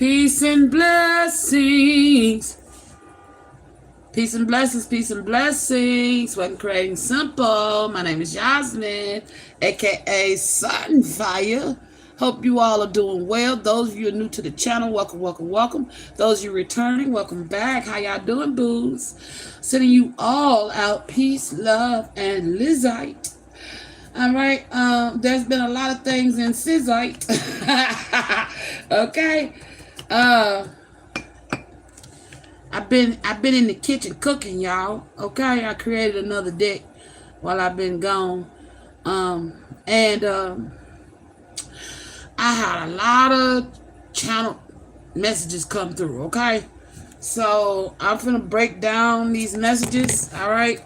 Peace and blessings. Peace and blessings, peace and blessings. Welcome to Creating Simple. My name is Yasmin, aka Sunfire. Hope you all are doing well. Those of you who are new to the channel, welcome, welcome, welcome. Those of you returning, welcome back. How y'all doing, booze? Sending you all out peace, love, and Lizite. All right. There's been a lot of things in Sizite. Okay. Uh, I've been in the kitchen cooking, y'all. Okay, I created another deck while I've been gone. And I had a lot of channel messages come through, okay? So I'm gonna break down these messages, all right?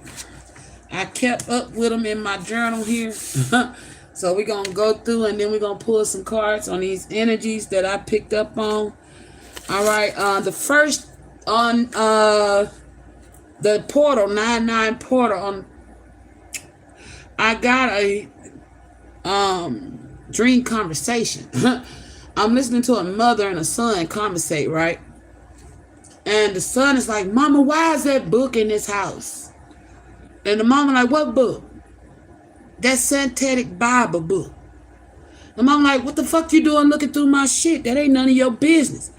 I kept up with them in my journal here. So we're gonna go through and then we're gonna pull some cards on these energies that I picked up on. All right, the first on the portal 99 portal on, I got a dream conversation. I'm listening to a mother and a son conversate, right? And the son is like, "Mama, why is that book in this house?" And the mama like, "What book?" "That Satanic Bible book." The mama like, "What the fuck you doing looking through my shit? That ain't none of your business."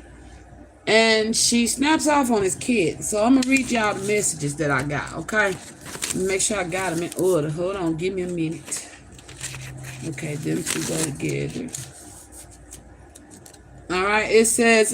And she snaps off on his kid. So I'm gonna read y'all the messages that I got, okay? Make sure I got them in order. Hold on, give me a minute. Okay, them two go together. All right, it says,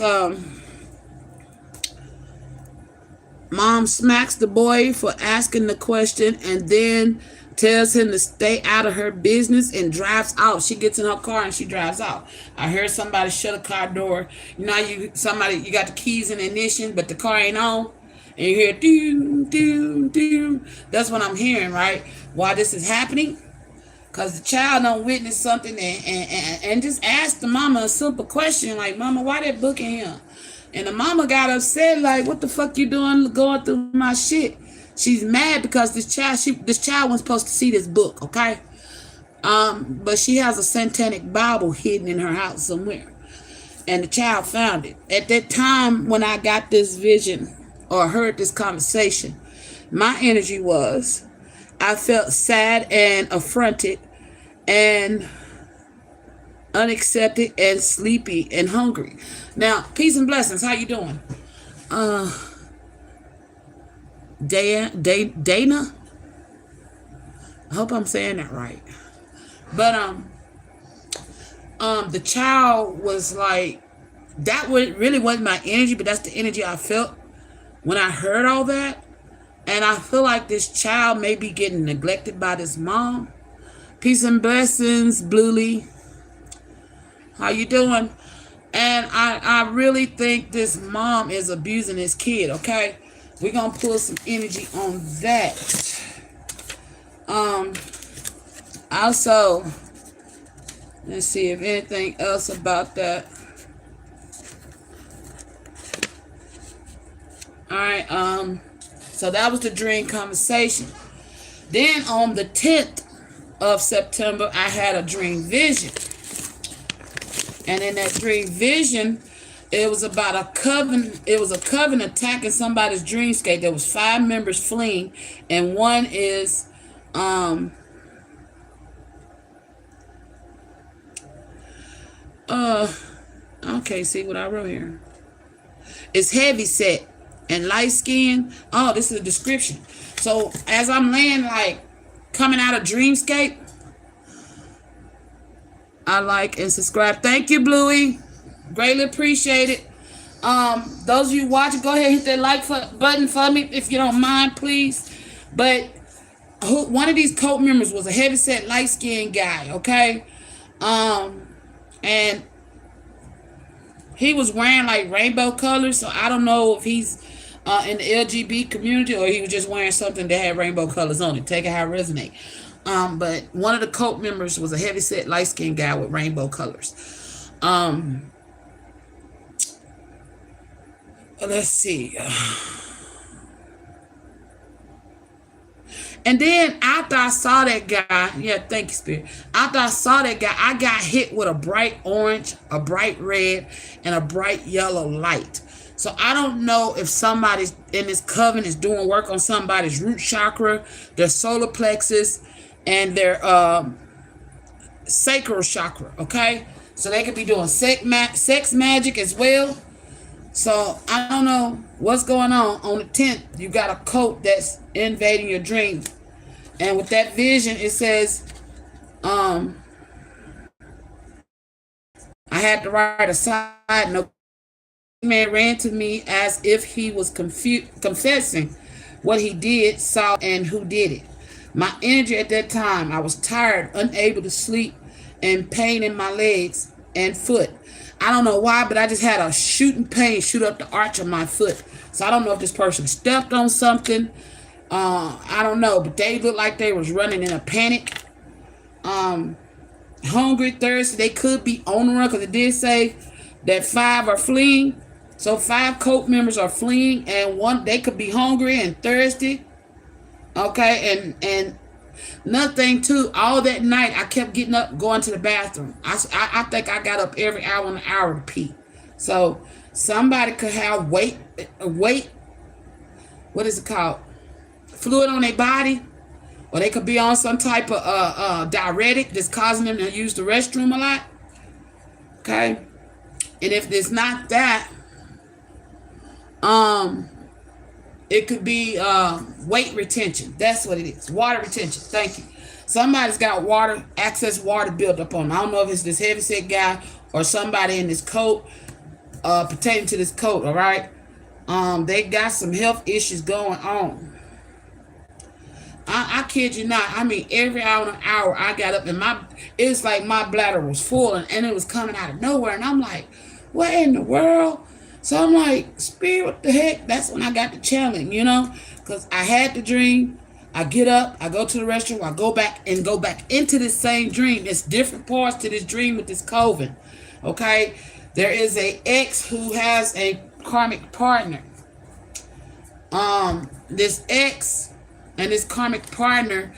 mom smacks the boy for asking the question and then tells him to stay out of her business and drives out. She gets in her car and she drives out. I heard somebody shut a car door. You know, you got the keys in the ignition, but the car ain't on. And you hear doo, doo, doo. That's what I'm hearing, right? Why this is happening? Because the child don't witness something and just ask the mama a simple question like, "Mama, why that book in here?" And the mama got upset like, "What the fuck you doing going through my shit?" She's mad because this child was supposed to see this book, okay? But she has a Satanic Bible hidden in her house somewhere. And the child found it. At that time when I got this vision or heard this conversation, my energy was, I felt sad and affronted and unaccepted and sleepy and hungry. Now, peace and blessings. How you doing? Dana? I hope I'm saying that right. But the child was like, that really wasn't my energy, but that's the energy I felt when I heard all that. And I feel like this child may be getting neglected by this mom. Peace and blessings, Bluely. How you doing? And I really think this mom is abusing this kid, okay? We're going to pull some energy on that. Also, let's see if anything else about that. All right, so that was the dream conversation. Then on the 10th of September, I had a dream vision. And in that dream vision, it was about a coven. It was a coven attacking somebody's dreamscape. There was 5 members fleeing, and one is okay, see what I wrote here. It's heavy set and light skin. Oh, this is a description. So as I'm laying, like coming out of dreamscape, I like and subscribe. Thank you, Bluey. Greatly appreciate it. Those of you watching, go ahead and hit that like button for me if you don't mind, please. But one of these cult members was a heavyset, light-skinned guy, okay? And he was wearing like rainbow colors, so I don't know if he's in the LGBT community or he was just wearing something that had rainbow colors on it. Take it how it resonate. But one of the cult members was a heavy-set, light-skinned guy with rainbow colors. Let's see. And And then after I saw that guy, yeah, thank you, Spirit. After I saw that guy, I got hit with a bright orange, a bright red, and a bright yellow light. So I don't know if somebody's in this coven is doing work on somebody's root chakra, their solar plexus, and their sacral chakra. Okay, so they could be doing sex magic as well. So I don't know what's going on. On the 10th, you got a cult that's invading your dreams. And with that vision, it says, I had to write a side note. The man ran to me as if he was confessing what he did, saw, and who did it. My energy at that time, I was tired, unable to sleep, and pain in my legs and foot. I don't know why, but I just had a shooting pain shoot up the arch of my foot. So I don't know if this person stepped on something. I don't know, but they looked like they was running in a panic. Hungry, thirsty. They could be on the run because it did say that 5 are fleeing. So 5 cult members are fleeing, and one they could be hungry and thirsty. Okay, and nothing too. All that night, I kept getting up, going to the bathroom. I think I got up every hour and an hour to pee. So somebody could have weight. What is it called? Fluid on their body, or they could be on some type of diuretic that's causing them to use the restroom a lot. Okay, and if it's not that, it could be weight retention. That's what it is. Water retention. Thank you. Somebody's got water, excess water built up on them. I don't know if it's this heavyset guy or somebody in this coat, pertaining to this coat, all right? They got some health issues going on. I kid you not. I mean, every hour and an hour I got up and it's like my bladder was full and it was coming out of nowhere. And I'm like, what in the world? So I'm like, Spirit, what the heck? That's when I got the challenge, because I had the dream. I get up, I go to the restroom, I go back into this same dream. There's different parts to this dream with this coven. Okay? There is a ex who has a karmic partner. This ex and this karmic partner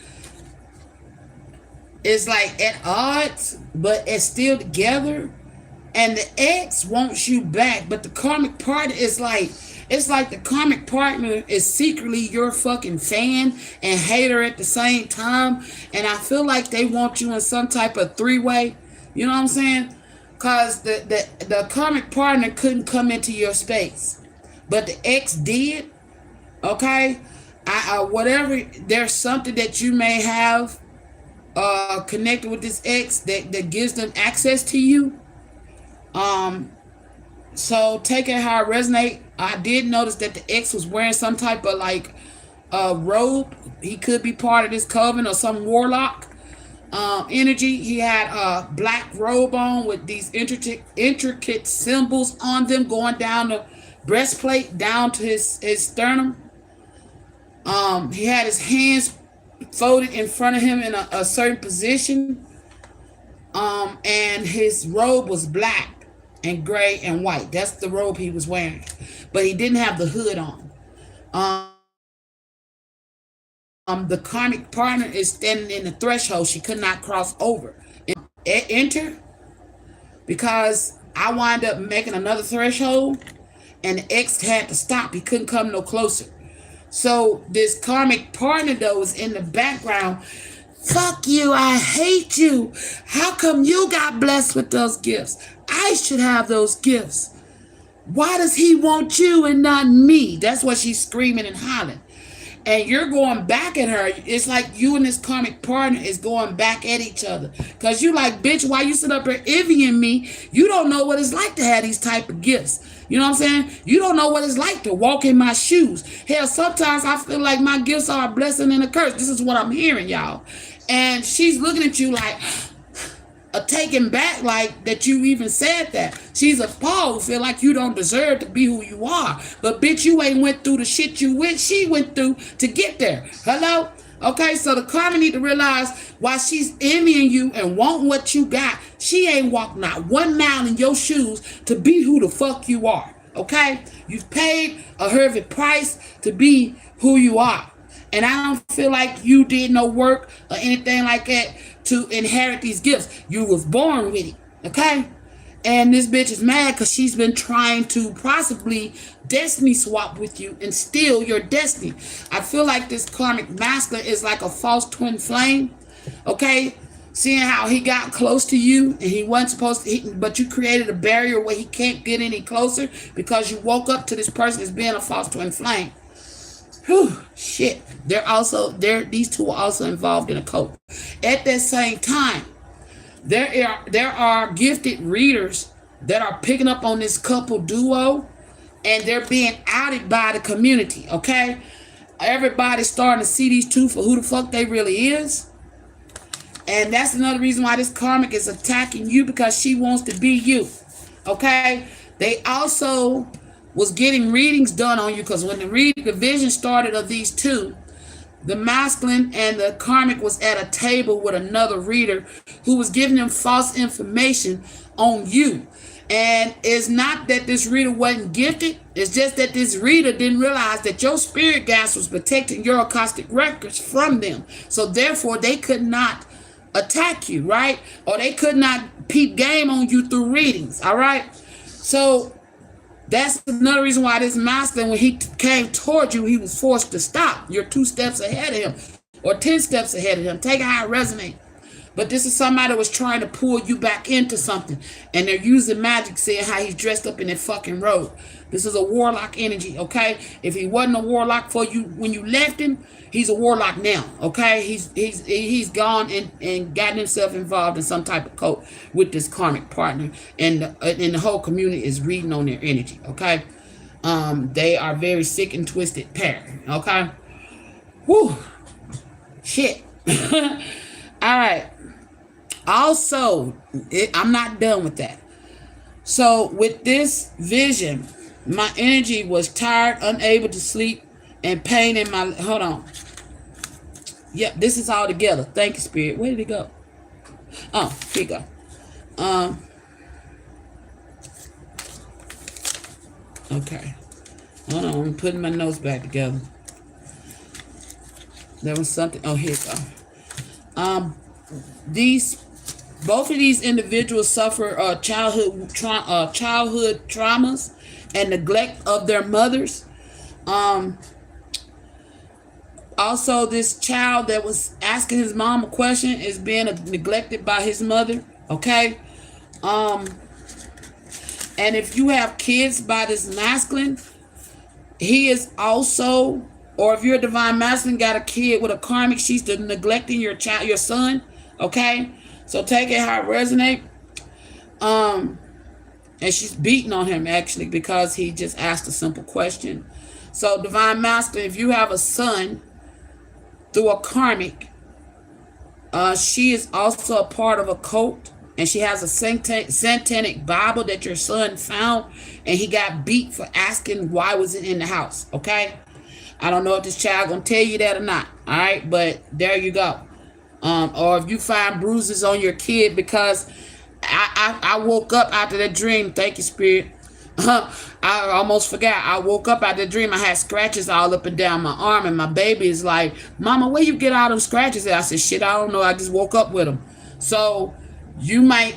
is like at odds, but it's still together. And the ex wants you back, but the karmic partner is like, it's like the karmic partner is secretly your fucking fan and hater at the same time. And I feel like they want you in some type of 3-way. You know what I'm saying? Because the karmic partner couldn't come into your space, but the ex did. Okay? Whatever, there's something that you may have connected with this ex that gives them access to you. So take it how it resonate. I did notice that the ex was wearing some type of like robe. He could be part of this coven or some warlock energy. He had a black robe on with these intricate symbols on them going down the breastplate down to his sternum. He had his hands folded in front of him in a certain position. And his robe was black and gray and white. That's the robe he was wearing. But he didn't have the hood on. The karmic partner is standing in the threshold. She could not cross over. Enter, because I wind up making another threshold, and the ex had to stop. He couldn't come no closer. So this karmic partner, though, is in the background. Fuck you, I hate you. How come you got blessed with those gifts? I should have those gifts. Why does he want you and not me? That's what she's screaming and hollering. And you're going back at her. It's like you and this karmic partner is going back at each other. Because you like, bitch, why you sit up here envying me? You don't know what it's like to have these type of gifts. You know what I'm saying? You don't know what it's like to walk in my shoes. Hell, sometimes I feel like my gifts are a blessing and a curse. This is what I'm hearing, y'all. And she's looking at you like, taken back, like that you even said that. She's appalled, feel like you don't deserve to be who you are. But bitch, you ain't went through the shit she went through to get there. Hello? Okay, so the karma need to realize while she's envying you and wanting what you got, she ain't walked not 1 mile in your shoes to be who the fuck you are. Okay? You've paid a heavy price to be who you are. And I don't feel like you did no work or anything like that to inherit these gifts. You was born with it, okay? And this bitch is mad because she's been trying to possibly destiny swap with you and steal your destiny. I feel like this karmic masculine is like a false twin flame, okay? Seeing how he got close to you and he wasn't supposed to, but you created a barrier where he can't get any closer because you woke up to this person as being a false twin flame. Whew, shit. These two are also involved in a cult. At that same time, there are gifted readers that are picking up on this couple duo, and they're being outed by the community, okay? Everybody's starting to see these two for who the fuck they really is. And that's another reason why this karmic is attacking you, because she wants to be you, okay? They also was getting readings done on you, because when the vision started of these two, the masculine and the karmic was at a table with another reader who was giving them false information on you. And it's not that this reader wasn't gifted. It's just that this reader didn't realize that your spirit gas was protecting your Akashic records from them. So therefore, they could not attack you, right? Or they could not peep game on you through readings, all right? So that's another reason why this masculine, when he came toward you, he was forced to stop. You're 2 steps ahead of him or 10 steps ahead of him. Take it how it resonates. But this is somebody that was trying to pull you back into something. And they're using magic, seeing how he's dressed up in that fucking robe. This is a warlock energy, okay? If he wasn't a warlock for you when you left him, he's a warlock now, okay? He's gone and gotten himself involved in some type of cult with this karmic partner. And the whole community is reading on their energy, okay? They are very sick and twisted pair, okay? Whew. Shit. All right. Also, I'm not done with that. So with this vision, my energy was tired, unable to sleep, and pain in my... Hold on. Yep, this is all together. Thank you, Spirit. Where did it go? Oh, here you go. Okay. Hold on. I'm putting my notes back together. There was something... Oh, here it go. Both of these individuals suffer childhood traumas and neglect of their mothers. Also, this child that was asking his mom a question is being neglected by his mother. Okay. And if you have kids by this masculine, he is also, or if you're a divine masculine, got a kid with a karmic, she's neglecting your child, your son. Okay. So take it how it resonate. And she's beating on him actually because he just asked a simple question. So divine masculine, if you have a son through a karmic, she is also a part of a cult, and she has a satanic Bible that your son found, and he got beat for asking why was it in the house. Okay, I don't know if this child gonna tell you that or not. All right, but there you go. Or if you find bruises on your kid, because I woke up after that dream. Thank you, Spirit. I almost forgot. I woke up out the dream. I had scratches all up and down my arm, and my baby is like, "Mama, where you get all them scratches?" And I said, "Shit, I don't know. I just woke up with them." So you might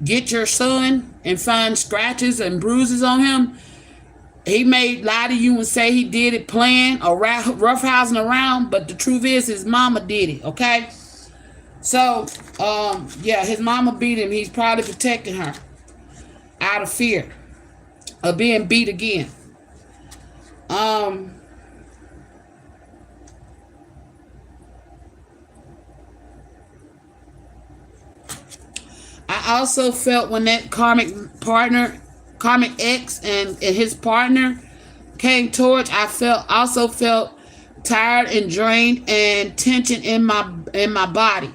get your son and find scratches and bruises on him. He may lie to you and say he did it playing or roughhousing around, but the truth is his mama did it. Okay. So, yeah, his mama beat him. He's probably protecting her out of fear of being beat again. I also felt when that karmic ex and his partner came towards, I also felt tired and drained and tension in my body.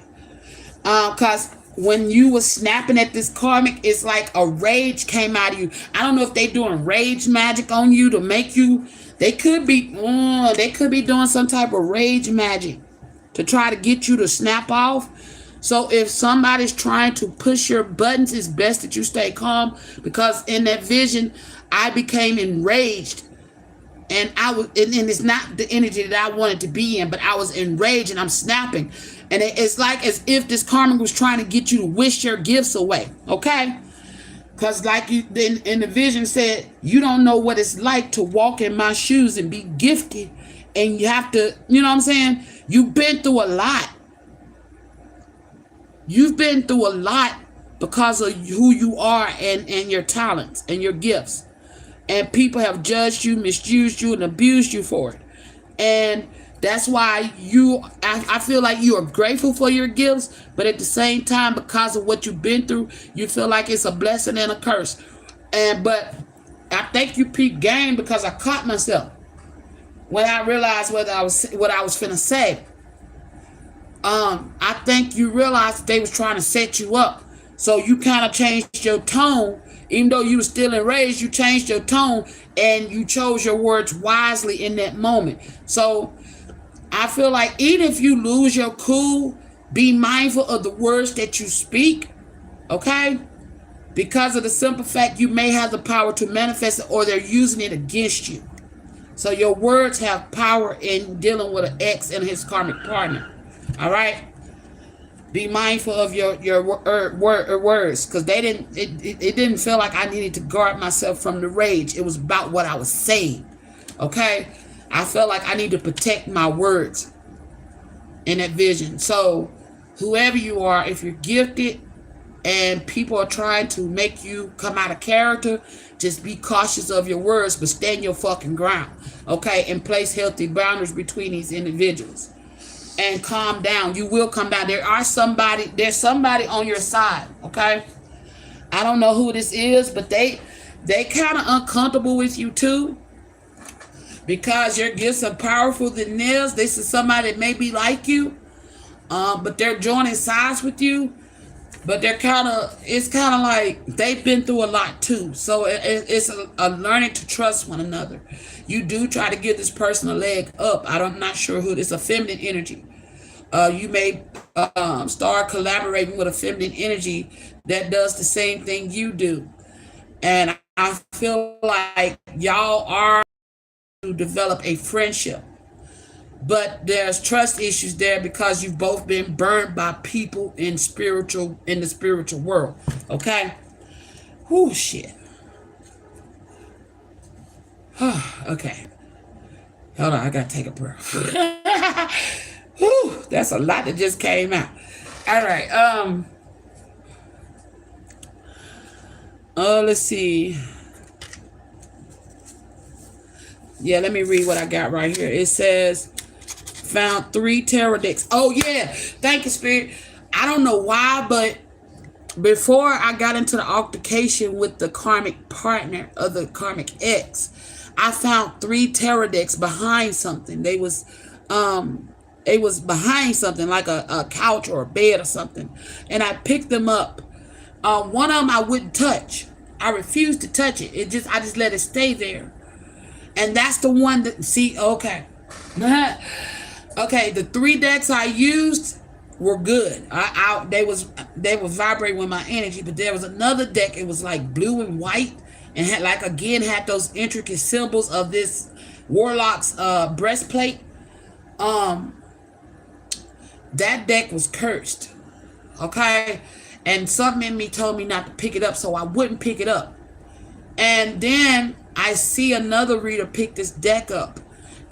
Because when you were snapping at this karmic, it's like a rage came out of you. I don't know if they doing rage magic on you to make you. They could be doing some type of rage magic to try to get you to snap off. So if somebody's trying to push your buttons, it's best that you stay calm, because in that vision, I became enraged And and it's not the energy that I wanted to be in, but I was enraged and I'm snapping. And it's like as if this karma was trying to get you to wish your gifts away, okay? Because like you in the vision said, you don't know what it's like to walk in my shoes and be gifted. And you have to, you know what I'm saying? You've been through a lot. You've been through a lot because of who you are and your talents and your gifts. And people have judged you, misused you, and abused you for it. And that's why I feel like you are grateful for your gifts, but at the same time, because of what you've been through, you feel like it's a blessing and a curse. But I think you peaked game because I caught myself when I realized what I was finna say. I think you realized that they was trying to set you up. So you kind of changed your tone. Even though you were still enraged, you changed your tone and you chose your words wisely in that moment. So I feel like even if you lose your cool, be mindful of the words that you speak, okay? Because of the simple fact you may have the power to manifest it or they're using it against you. So your words have power in dealing with an ex and his karmic partner, all right? Be mindful of your words, because it didn't feel like I needed to guard myself from the rage. It was about what I was saying, okay? I felt like I need to protect my words in that vision. So whoever you are, if you're gifted and people are trying to make you come out of character, just be cautious of your words, but stand your fucking ground, okay? And place healthy boundaries between these individuals. And calm down. You will come down. There's somebody on your side, okay? I don't know who this is, but they kind of uncomfortable with you too, because your gifts are powerful than theirs. This is somebody that may be like you, but they're joining sides with you. But it's kind of like they've been through a lot too. So it's a learning to trust one another. You do try to give this person a leg up. I'm not sure who. It's a feminine energy. You may start collaborating with a feminine energy that does the same thing you do. And I feel like y'all are to develop a friendship. But there's trust issues there because you've both been burned by people in the spiritual world. Okay? Whoo, shit. Okay. Hold on, I gotta take a breath. Whew, that's a lot that just came out. All right. Let's see. Yeah, let me read what I got right here. It says, found 3 tarot decks. Oh, yeah. Thank you, Spirit. I don't know why, but before I got into the altercation with the karmic partner of the karmic ex, I found 3 tarot decks behind something. They was behind something like a couch or a bed or something. And I picked them up. One of them I wouldn't touch. I refused to touch it. I just let it stay there. And that's the one that, see, okay. Okay, the 3 decks I used were good. They was vibrating with my energy, but there was another deck, it was like blue and white, and had those intricate symbols of this warlock's breastplate. That deck was cursed. Okay? And something in me told me not to pick it up, so I wouldn't pick it up. And then I see another reader pick this deck up.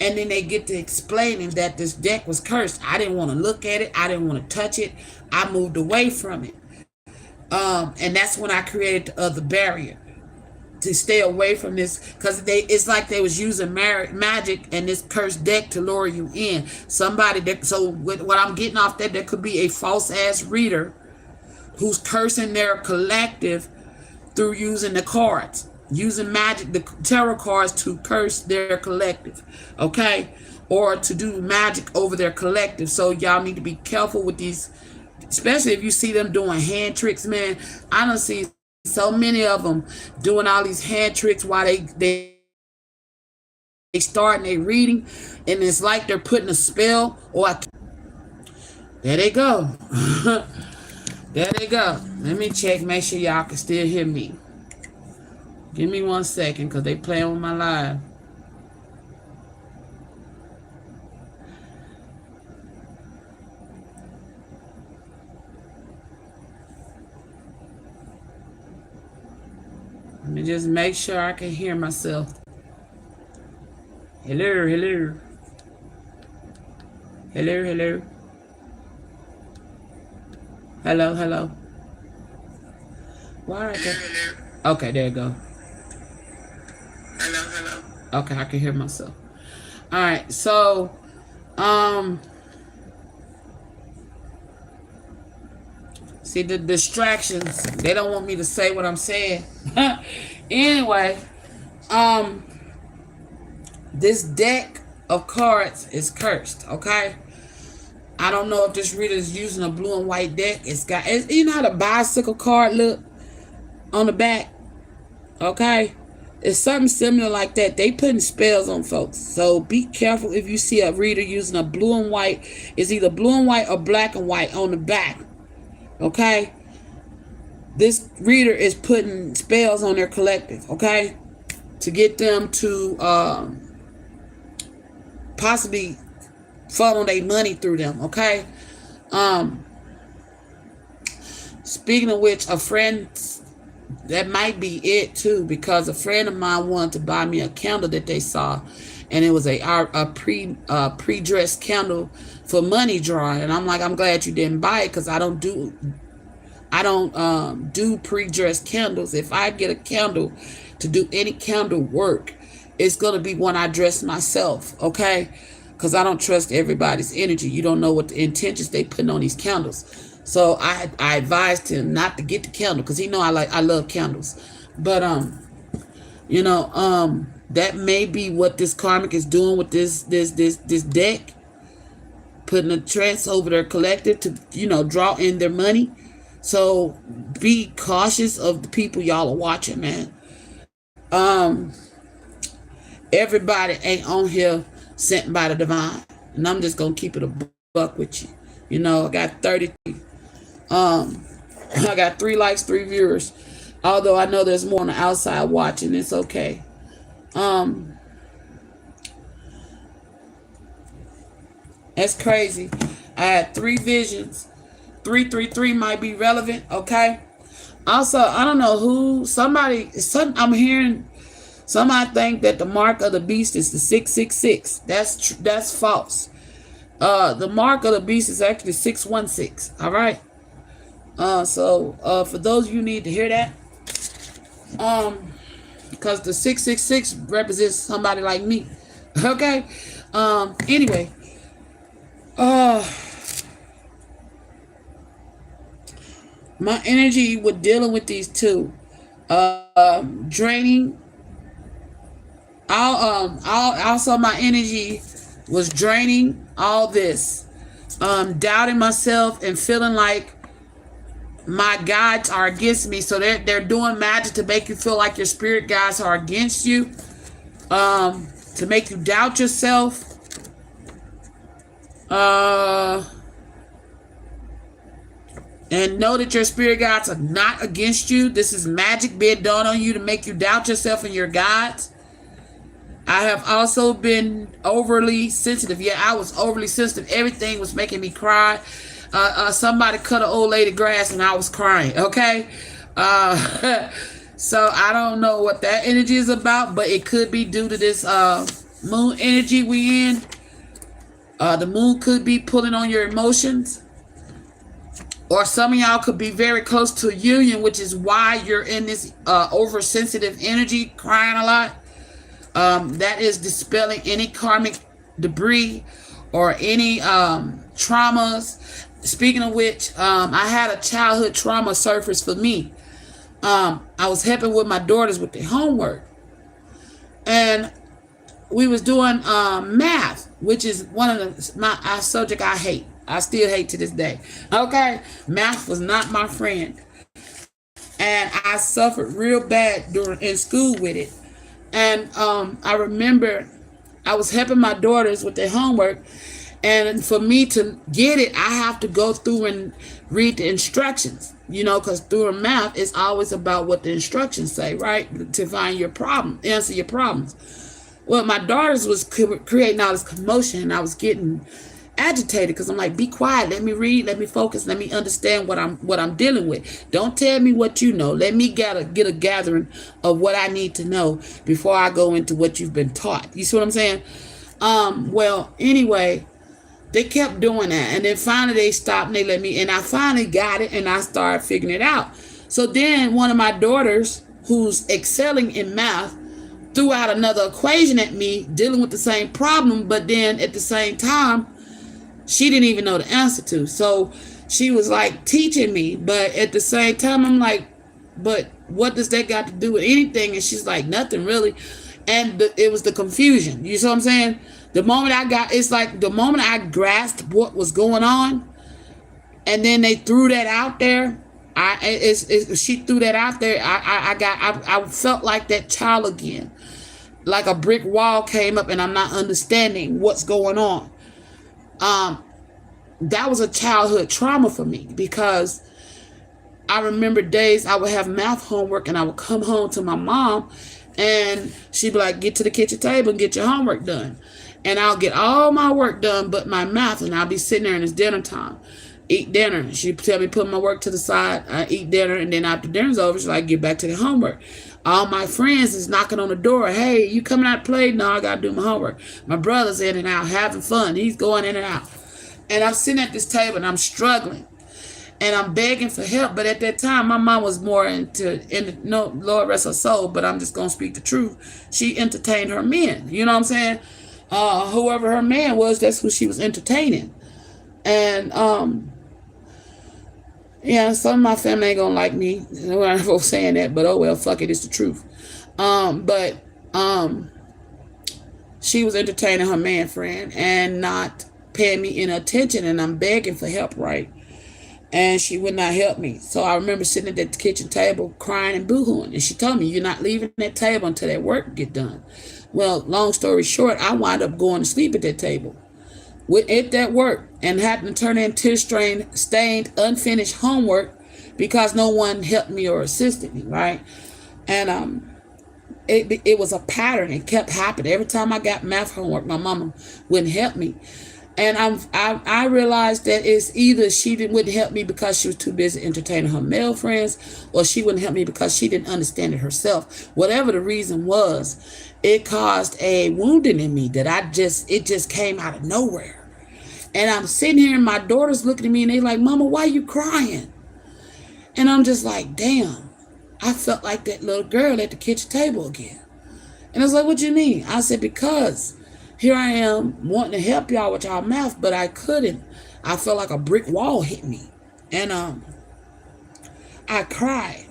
And then they get to explaining that this deck was cursed. I didn't want to look at it. I didn't want to touch it. I moved away from it. And that's when I created the other barrier to stay away from this, because it's like they was using magic and this cursed deck to lure you in. So what I'm getting off that, there could be a false ass reader who's cursing their collective through using the cards. Using magic, the tarot cards, to curse their collective, okay? Or to do magic over their collective. So y'all need to be careful with these, especially if you see them doing hand tricks, man. I don't see so many of them doing all these hand tricks while they start and they reading, and it's like they're putting a spell. There they go. There they go. Let me check, make sure y'all can still hear me. Give me 1 second, because they playing with my live. me just make sure I can hear myself. Hello, hello. Hello, hello. Hello, hello. Why I can... Okay, there you go. Hello, hello. Okay, I can hear myself. All right, so, see the distractions. They don't want me to say what I'm saying. Anyway, this deck of cards is cursed. Okay, I don't know if this reader is using a blue and white deck. You know how the bicycle card look on the back. Okay, it's something similar like that. They putting spells on folks, so be careful if you see a reader using a blue and white. It's either blue and white or black and white on the back. Okay, this reader is putting spells on their collective, okay, to get them to possibly funnel their money through them. Okay, speaking of which, a friend, that might be it too, because a friend of mine wanted to buy me a candle that they saw, and it was a pre-dressed candle for money drawing, and I'm like, I'm glad you didn't buy it, because I don't do pre-dressed candles. If I get a candle to do any candle work, it's gonna be one I dress myself, okay? Because I don't trust everybody's energy. You don't know what the intentions they putting on these candles. So I advised him not to get the candle, because he know I love candles. But that may be what this karmic is doing with this deck, putting a trance over their collective to draw in their money. So be cautious of the people y'all are watching, man. Everybody ain't on here sent by the divine, and I'm just gonna keep it a buck with you. I got 30. I got 3 likes, 3 viewers. Although I know there's more on the outside watching, it's okay. That's crazy. I had 3 visions. 333 might be relevant, okay? Also, I don't know who, I'm hearing somebody think that the mark of the beast is the 666. That's false. The mark of the beast is actually 616, all right? So for those of you who need to hear that, because the 666 represents somebody like me, okay? Anyway, my energy with dealing with these two, draining. Also my energy was draining all this, doubting myself and feeling like my guides are against me. So they're doing magic to make you feel like your spirit guides are against you, to make you doubt yourself. And know that your spirit guides are not against you. This is magic being done on you to make you doubt yourself and your guides. I have also been overly sensitive. Yeah, I was overly sensitive. Everything was making me cry. Somebody cut an old lady grass and I was crying, okay? So I don't know what that energy is about, but it could be due to this moon energy we in. The moon could be pulling on your emotions. Or some of y'all could be very close to a union, which is why you're in this oversensitive energy, crying a lot. That is dispelling any karmic debris or any traumas. Speaking of which, I had a childhood trauma surface for me. I was helping with my daughters with their homework. And we was doing math, which is one of my subject I hate. I still hate to this day. Okay, math was not my friend, and I suffered real bad in school with it. And I remember I was helping my daughters with their homework, and for me to get it, I have to go through and read the instructions. Because through math, it's always about what the instructions say, right? To find your problem, answer your problems. Well, my daughters was creating all this commotion, and I was getting agitated because I'm like, be quiet, let me read, let me focus, let me understand what I'm dealing with. Don't tell me what you know. Let me get a gathering of what I need to know before I go into what you've been taught. You see what I'm saying? Well, anyway, they kept doing that, and then finally they stopped and they let me, and I finally got it, and I started figuring it out. So then one of my daughters, who's excelling in math, threw out another equation at me dealing with the same problem, but then at the same time she didn't even know the answer to. So she was like teaching me, but at the same time I'm like, but what does that got to do with anything? And she's like, nothing really. And it was the confusion. You see what I'm saying? The moment I grasped what was going on, and then they threw that out there. She threw that out there. I felt like that child again, like a brick wall came up, and I'm not understanding what's going on. That was a childhood trauma for me, because I remember days I would have math homework and I would come home to my mom and she'd be like, get to the kitchen table and get your homework done. And I'll get all my work done but my math, and I'll be sitting there and it's dinner time. Eat dinner. She'd tell me put my work to the side. I eat dinner, and then after dinner's over, she's like, get back to the homework. All my friends is knocking on the door. Hey, you coming out to play? No, I gotta do my homework. My brother's in and out having fun. He's going in and out. And I'm sitting at this table and I'm struggling. And I'm begging for help. But at that time, my mom was more no, Lord rest her soul, but I'm just going to speak the truth. She entertained her men. You know what I'm saying? Whoever her man was, that's who she was entertaining. And, yeah, some of my family ain't going to like me for saying that, but oh well, fuck it, it's the truth. She was entertaining her man friend and not paying me any attention, and I'm begging for help, right? And she would not help me. So I remember sitting at the kitchen table crying and boo-hooing. And she told me, you're not leaving that table until that work get done. Well, long story short, I wound up going to sleep at that table at that work and having to turn in tear-stained, unfinished homework because no one helped me or assisted me, right? And it was a pattern. It kept happening. Every time I got math homework, my mama wouldn't help me. And I realized that it's either she wouldn't help me because she was too busy entertaining her male friends, or she wouldn't help me because she didn't understand it herself. Whatever the reason was, it caused a wounding in me that it just came out of nowhere. And I'm sitting here and my daughter's looking at me and they like, Mama, why are you crying? And I'm just like, damn, I felt like that little girl at the kitchen table again. And I was like, what you mean? I said, because here I am wanting to help y'all with y'all math, but I couldn't. I felt like a brick wall hit me. And I cried.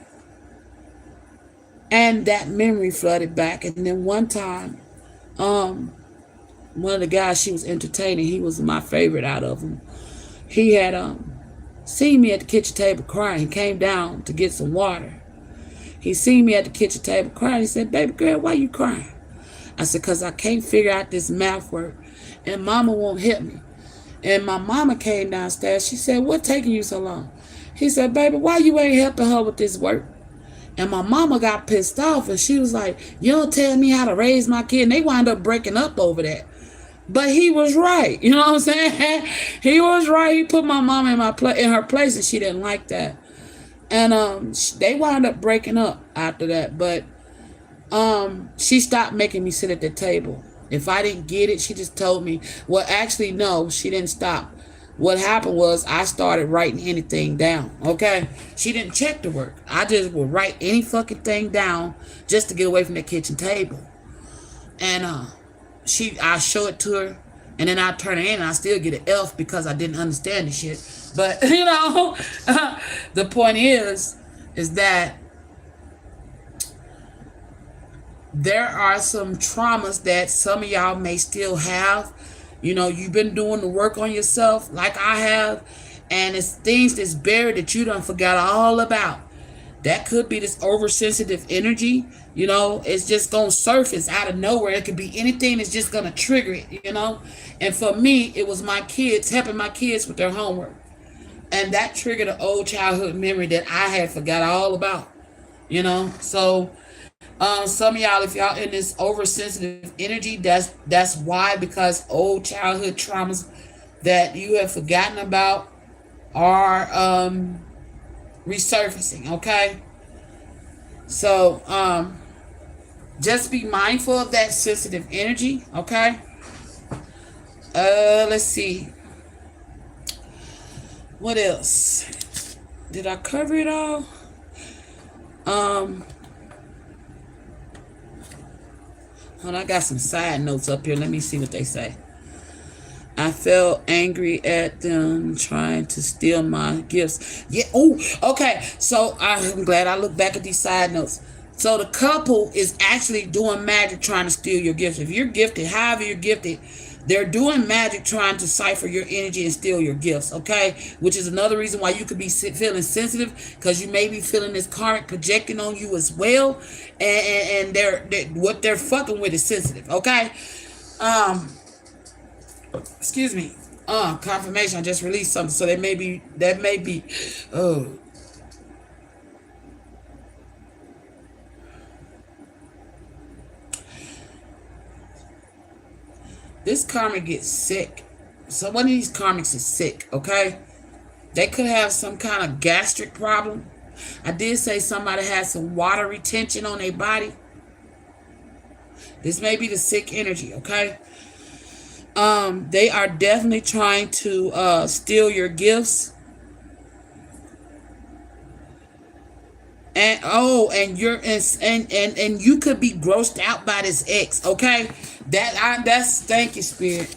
And that memory flooded back. And then one time, one of the guys she was entertaining, he was my favorite out of them. He had seen me at the kitchen table crying. He came down to get some water. He seen me at the kitchen table crying. He said, baby girl, why you crying? I said, because I can't figure out this math work, and Mama won't help me. And my mama came downstairs. She said, what taking you so long? He said, baby, why you ain't helping her with this work? And my mama got pissed off, and she was like, you don't tell me how to raise my kid. And they wound up breaking up over that. But he was right. You know what I'm saying? He was right. He put my mom in her place, and she didn't like that. And they wound up breaking up after that. But she stopped making me sit at the table. If I didn't get it, she just told me. Well, actually, no, she didn't stop. What happened was I started writing anything down, okay? She didn't check the work. I just would write any fucking thing down just to get away from the kitchen table. And I show it to her, and then I turn it in, and I still get an F because I didn't understand the shit. But, you know, the point is that there are some traumas that some of y'all may still have. You know, you've been doing the work on yourself like I have, and it's things that's buried that you done forgot all about. That could be this oversensitive energy. You know, it's just going to surface out of nowhere. It could be anything that's just going to trigger it, you know. And for me, it was my kids, helping my kids with their homework. And that triggered an old childhood memory that I had forgot all about, you know. So some of y'all, if y'all in this oversensitive energy, that's why, because old childhood traumas that you have forgotten about are resurfacing, okay? So just be mindful of that sensitive energy, okay? Let's see. What else? Did I cover it all? Hold on, I got some side notes up here. Let me see what they say. I felt angry at them trying to steal my gifts. Yeah. Oh, okay. So I'm glad I looked back at these side notes. So the couple is actually doing magic trying to steal your gifts. If you're gifted, however you're gifted, they're doing magic trying to cipher your energy and steal your gifts, okay? Which is another reason why you could be feeling sensitive, because you may be feeling this karmic projecting on you as well. And they're what they're fucking with is sensitive, okay? Excuse me. Confirmation. I just released something, so that may be oh. This karmic gets sick. So one of these karmics is sick, okay? They could have some kind of gastric problem. I did say somebody has some water retention on their body. This may be the sick energy, okay? They are definitely trying to steal your gifts. And you're and you could be grossed out by this ex, okay? That's thank you, spirit.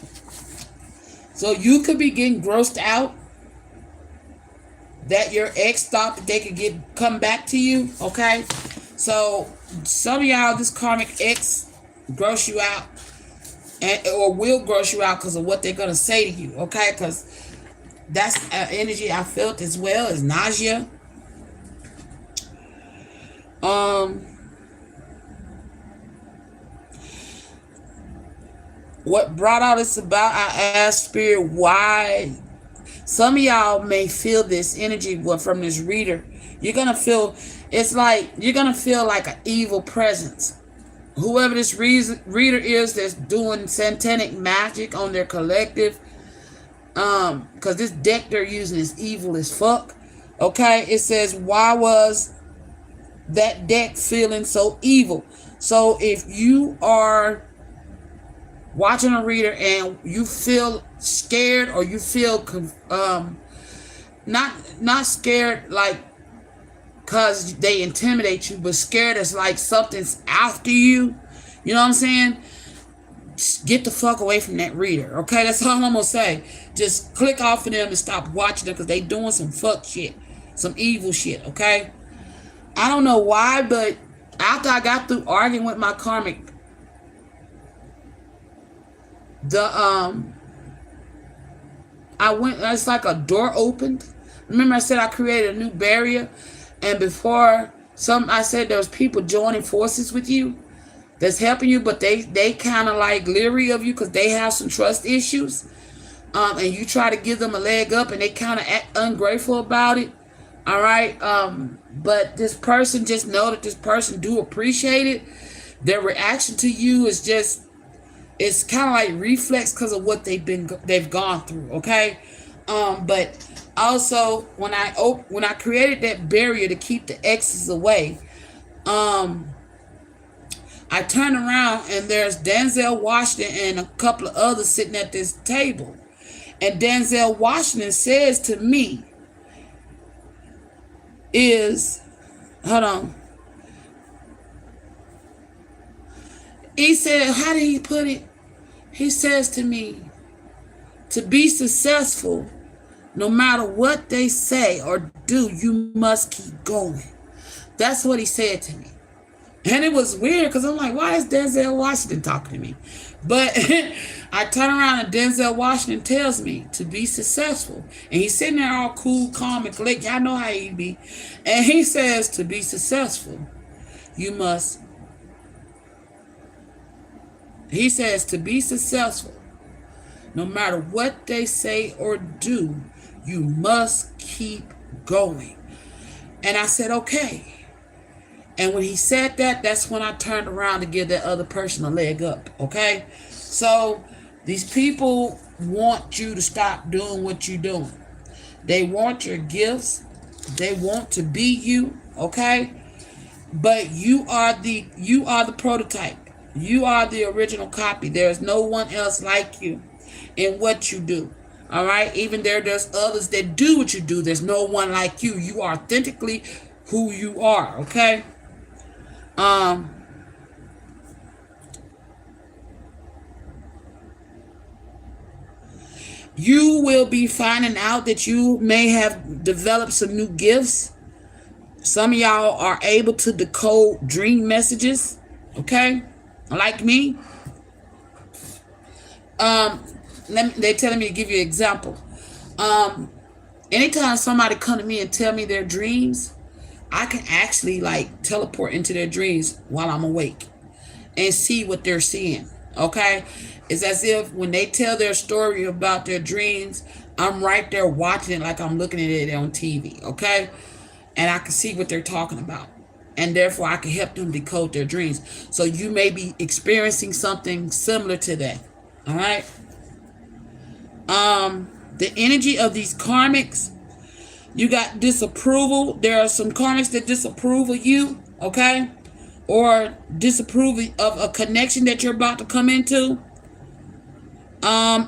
So you could be getting grossed out that your ex thought that they could come back to you, okay? So some of y'all, this karmic ex gross you out, or will gross you out because of what they're gonna say to you, okay? Because that's energy I felt as well as nausea. What brought all this about, I asked spirit why. Some of y'all may feel this energy from this reader. You're gonna feel, it's like you're gonna feel like an evil presence. Whoever this reader is that's doing satanic magic on their collective, because this deck they're using is evil as fuck, okay? It says, why was that deck feeling so evil? So if you are watching a reader and you feel scared, or you feel not scared like because they intimidate you, but scared as like something's after you, you know what I'm saying? Just get the fuck away from that reader, okay? That's all I'm gonna say. Just click off of them and stop watching them, because they doing some fuck shit, some evil shit, okay? I don't know why, but after I got through arguing with my karmic, it's like a door opened. Remember I said I created a new barrier, and before I said there was people joining forces with you that's helping you, but they kind of like leery of you because they have some trust issues, and you try to give them a leg up and they kind of act ungrateful about it. All right, but this person, just know that this person do appreciate it. Their reaction to you is just, it's kind of like reflex because of what they've gone through, okay? But also when I created that barrier to keep the exes away, I turned around and there's Denzel Washington and a couple of others sitting at this table, and Denzel Washington says to me, hold on. He said, how did he put it? He says to me, to be successful, no matter what they say or do, you must keep going. That's what he said to me. And it was weird because I'm like, why is Denzel Washington talking to me? But I turn around and Denzel Washington tells me to be successful. And he's sitting there all cool, calm, and collected. Y'all know how he be. And he says to be successful, you must. He says to be successful, no matter what they say or do, you must keep going. And I said, okay. And when he said that, that's when I turned around to give that other person a leg up, okay? So These people want you to stop doing what you're doing. They want your gifts. They want to be you, okay? But you are the prototype. You are the original copy. There's no one else like you in what you do. All right? Even there's others that do what you do. There's no one like you. You are authentically who you are, okay? Um you will be finding out that you may have developed some new gifts. Some of y'all are able to decode dream messages, okay? Like me. They're telling me to give you an example. Anytime somebody come to me and tell me their dreams, I can actually like teleport into their dreams while I'm awake and see what they're seeing, okay? It's as if when they tell their story about their dreams, I'm right there watching it like I'm looking at it on TV, okay? And I can see what they're talking about. And therefore, I can help them decode their dreams. So you may be experiencing something similar to that, all right? The energy of these karmics, you got disapproval. There are some karmics that disapprove of you, okay? Or disapprove of a connection that you're about to come into.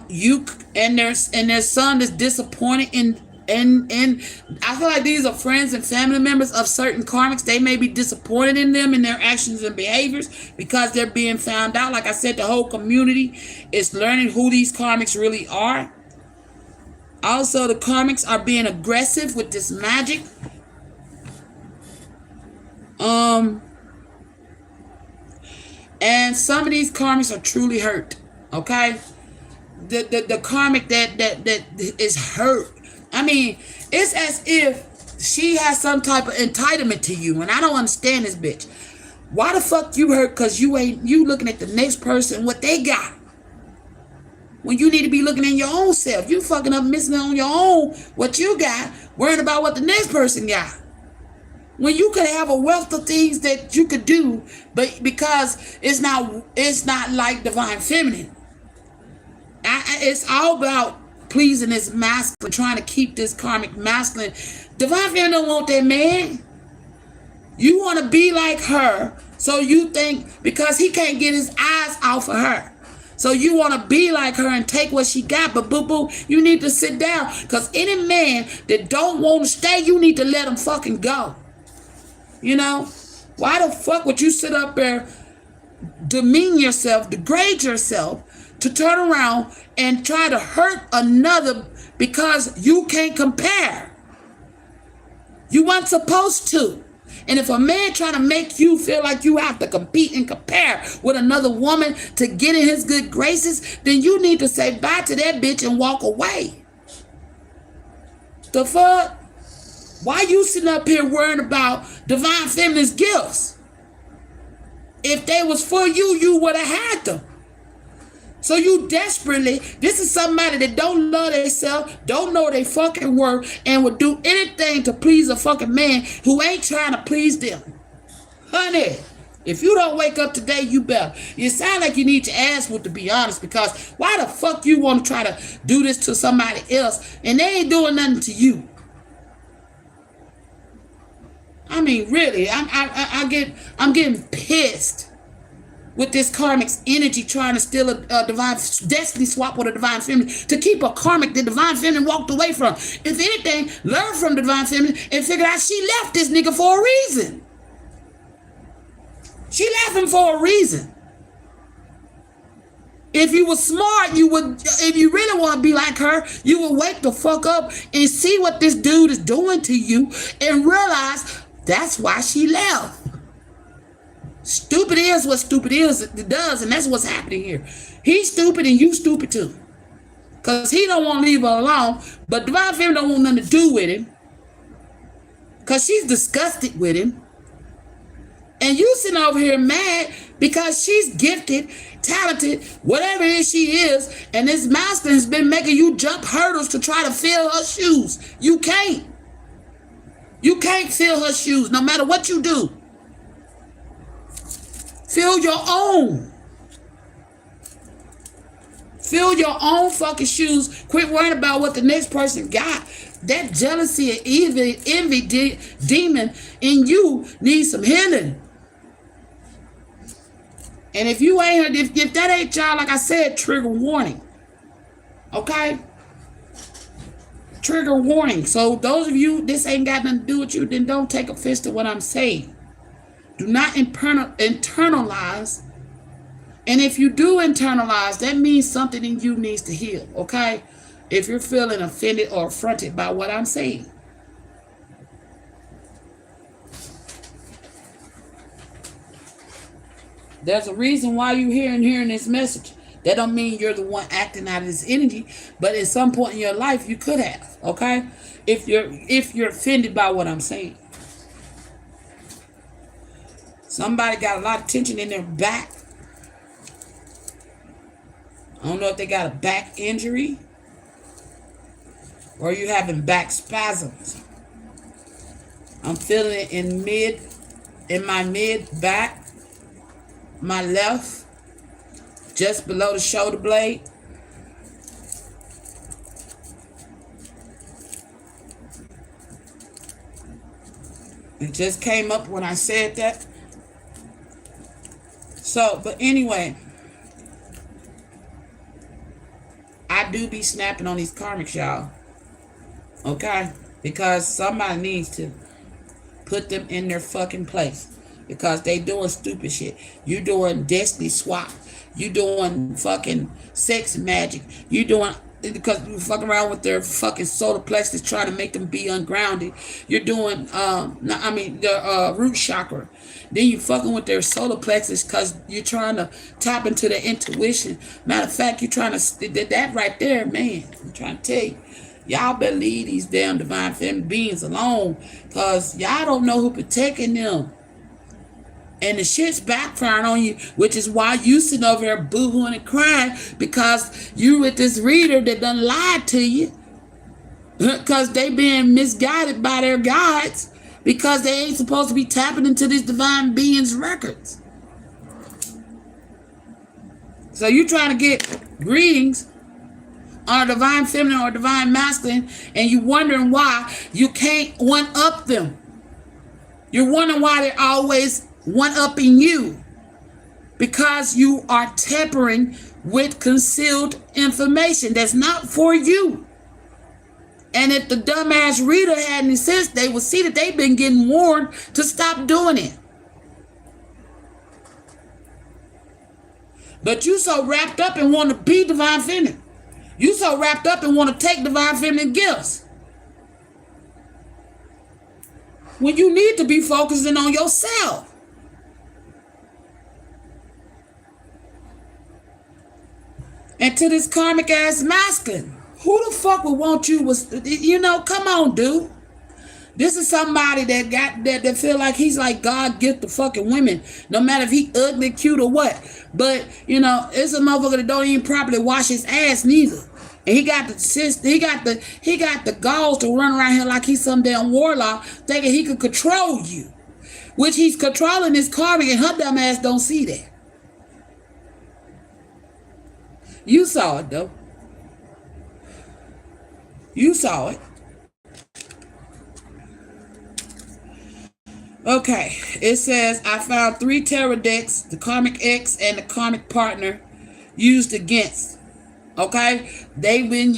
You and their son is disappointed in and I feel like these are friends and family members of certain karmics. They may be disappointed in them in their actions and behaviors because they're being found out. Like I said, the whole community is learning who these karmics really are. Also, the karmics are being aggressive with this magic. And some of these karmics are truly hurt. Okay? The karmic that is hurt. I mean, it's as if she has some type of entitlement to you, and I don't understand this bitch. Why the fuck you hurt? Cause you looking at the next person what they got, when you need to be looking in your own self. You fucking up missing on your own what you got, worrying about what the next person got. When you could have a wealth of things that you could do, but because it's not like divine feminine. It's all about pleasing this masculine, trying to keep this karmic masculine. Divine feminine don't want that man. You want to be like her, so you think because he can't get his eyes off of her. So you want to be like her and take what she got, but boo-boo, you need to sit down. Because any man that don't want to stay, you need to let him fucking go. You know? Why the fuck would you sit up there, demean yourself, degrade yourself, to turn around and try to hurt another because you can't compare? You weren't supposed to. And if a man trying to make you feel like you have to compete and compare with another woman to get in his good graces, then you need to say bye to that bitch and walk away. The fuck? Why you sitting up here worrying about divine feminine's gifts? If they was for you, you would have had them. So you desperately, this is somebody that don't love themselves, don't know they fucking worth, and would do anything to please a fucking man who ain't trying to please them. Honey, if you don't wake up today, you better. You sound like you need your ass whooped, to be honest, because why the fuck you want to try to do this to somebody else and they ain't doing nothing to you? I mean, really, I'm getting pissed with this karmic's energy trying to steal a divine destiny swap with a divine feminine to keep a karmic that divine feminine walked away from. If anything, learn from the divine feminine and figure out she left this nigga for a reason. She left him for a reason. If you were smart, you would, if you really want to be like her, you would wake the fuck up and see what this dude is doing to you and realize that's why she left. Stupid is what stupid is does, and that's what's happening here. He's stupid and you stupid too. Because he don't want to leave her alone, but divine feminine don't want nothing to do with him. Because she's disgusted with him. And you sitting over here mad because she's gifted, talented, whatever it is she is, and this master has been making you jump hurdles to try to fill her shoes. You can't. You can't fill her shoes no matter what you do. Fill your own. Fill your own fucking shoes. Quit worrying about what the next person got. That jealousy and envy demon in you needs some healing. And if you ain't, if that ain't y'all, like I said, trigger warning. Okay? Trigger warning. So those of you, this ain't got nothing to do with you, then don't take offense to what I'm saying. Do not internalize. And if you do internalize, that means something in you needs to heal. Okay? If you're feeling offended or affronted by what I'm saying. There's a reason why you're hearing this message. That don't mean you're the one acting out of this energy, but at some point in your life you could have, okay? If you're offended by what I'm saying. Somebody got a lot of tension in their back. I don't know if they got a back injury or you having back spasms. I'm feeling it in my mid back, my left, just below the shoulder blade. It just came up when I said that. So, but anyway, I do be snapping on these karmics, y'all. Okay? Because somebody needs to put them in their fucking place. Because they doing stupid shit. You doing destiny swap. You doing fucking sex magic. You doing, because you fucking around with their fucking solar plexus trying to make them be ungrounded. You're doing, the root chakra. Then you fucking with their solar plexus because you're trying to tap into their intuition. Matter of fact, you're trying to, that right there, man, I'm trying to tell you. Y'all better leave these damn divine feminine beings alone because y'all don't know who protecting them. And the shit's backfiring on you, which is why you sitting over here boo-hooing and crying because you with this reader that done lied to you because they being misguided by their guides because they ain't supposed to be tapping into these divine beings' records. So you trying to get readings on a divine feminine or divine masculine and you wondering why you can't one-up them. You're wondering why they're always one-upping you because you are tampering with concealed information that's not for you. And if the dumbass reader had any sense, they would see that they've been getting warned to stop doing it. But you so wrapped up and want to be divine feminine. You so wrapped up and want to take divine feminine gifts. When you need to be focusing on yourself. And to this karmic ass masculine, who the fuck would want you come on, dude. This is somebody that got that feel like he's like God gift to fucking women, no matter if he ugly, cute, or what. But it's a motherfucker that don't even properly wash his ass neither. And he got the galls to run around here like he's some damn warlock, thinking he could control you. Which he's controlling his karmic, and her dumb ass don't see that. You saw it, though. You saw it. Okay. It says, I found 3 tarot decks, the karmic ex and the karmic partner, used against. Okay? They've been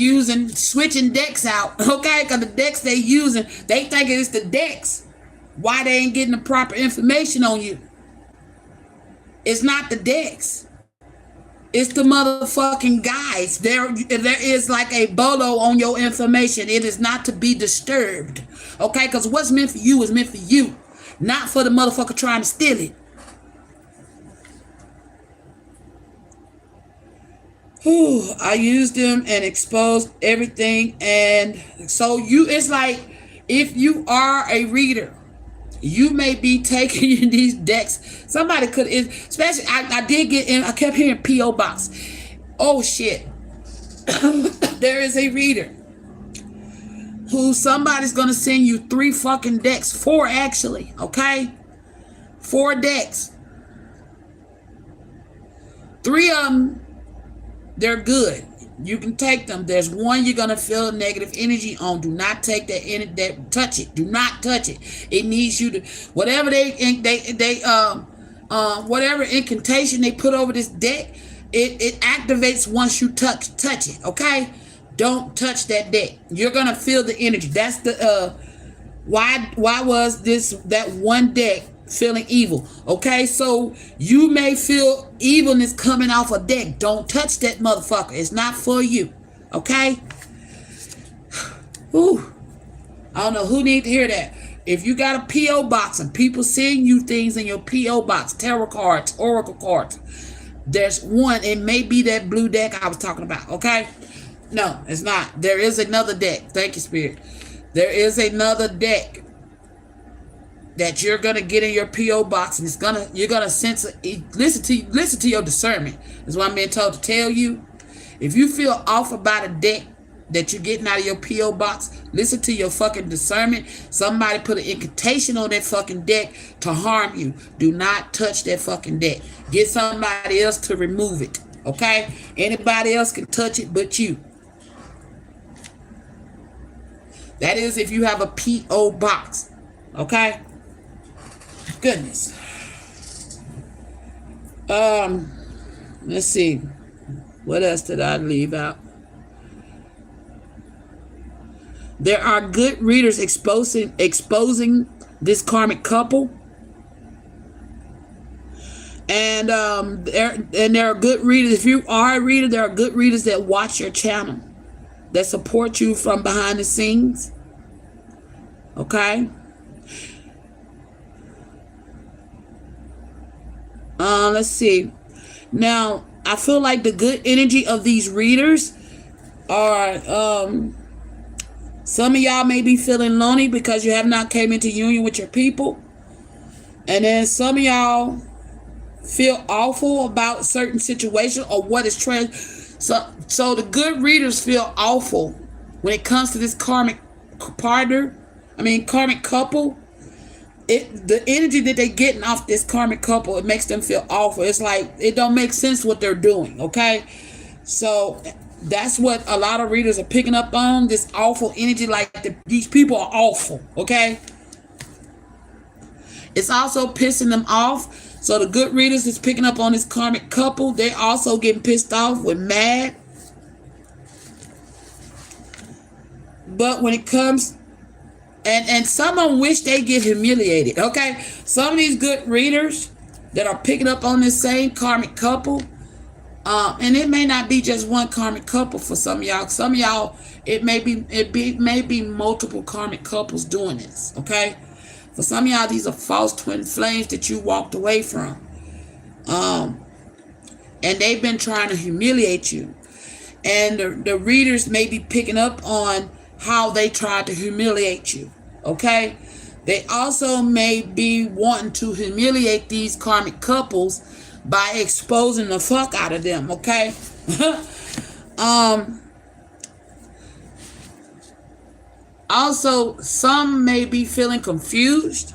switching decks out. Okay? Because the decks they using, they think it's the decks. Why they ain't getting the proper information on you? It's not the decks. It's the motherfucking guys. There is like a bolo on your information. It is not to be disturbed. Okay? Because what's meant for you is meant for you. Not for the motherfucker trying to steal it. Whew, I used them and exposed everything. And so it's like, if you are a reader, you may be taking these decks. Somebody could, especially, I did get in, I kept hearing P.O. Box. Oh shit. There is a reader who somebody's going to send you 3 fucking decks. 4 actually, okay? 4 decks. 3 of them, they're good. You can take them. There's one you're gonna feel negative energy on. Do not take that in that touch it. Do not touch it. It needs you to whatever whatever incantation they put over this deck, it activates once you touch it. Okay? Don't touch that deck. You're gonna feel the energy. That's the why was that one deck feeling evil? Okay, so you may feel evilness coming off a deck. Don't touch that motherfucker. It's not for you. Okay? Ooh. I don't know who need to hear that. If you got a P.O. box and people send you things in your P.O. box, tarot cards, oracle cards, there's one. It may be that blue deck I was talking about. Okay? No, it's not. There is another deck. Thank you, Spirit. There is another deck that you're gonna get in your P.O. box, and you're gonna sense it. Listen to your discernment. That's what I'm being told to tell you. If you feel off about a deck that you're getting out of your P.O. box, listen to your fucking discernment. Somebody put an incantation on that fucking deck to harm you. Do not touch that fucking deck. Get somebody else to remove it. Okay? Anybody else can touch it but you. That is if you have a P.O. box. Okay? Goodness. Let's see. What else did I leave out? There are good readers exposing this karmic couple. And there are good readers. If you are a reader, there are good readers that watch your channel, that support you from behind the scenes. Okay? Let's see. Now, I feel like the good energy of these readers are, some of y'all may be feeling lonely because you have not came into union with your people. And then some of y'all feel awful about certain situation or what is so the good readers feel awful when it comes to this karmic couple. The energy that they getting off this karmic couple, it makes them feel awful. It's like it don't make sense what they're doing. Okay, so that's what a lot of readers are picking up on, this awful energy, like these people are awful. Okay, it's also pissing them off. So the good readers is picking up on this karmic couple. They also getting pissed off with mad. But when it comes, and some of them wish they get humiliated. Okay, some of these good readers that are picking up on this same karmic couple, and it may not be just one karmic couple for some of y'all. Some of y'all, it may be multiple karmic couples doing this. Okay, for some of y'all, these are false twin flames that you walked away from, and they've been trying to humiliate you. And the readers may be picking up on how they tried to humiliate you. Okay, they also may be wanting to humiliate these karmic couples by exposing the fuck out of them. Okay. Also, some may be feeling confused.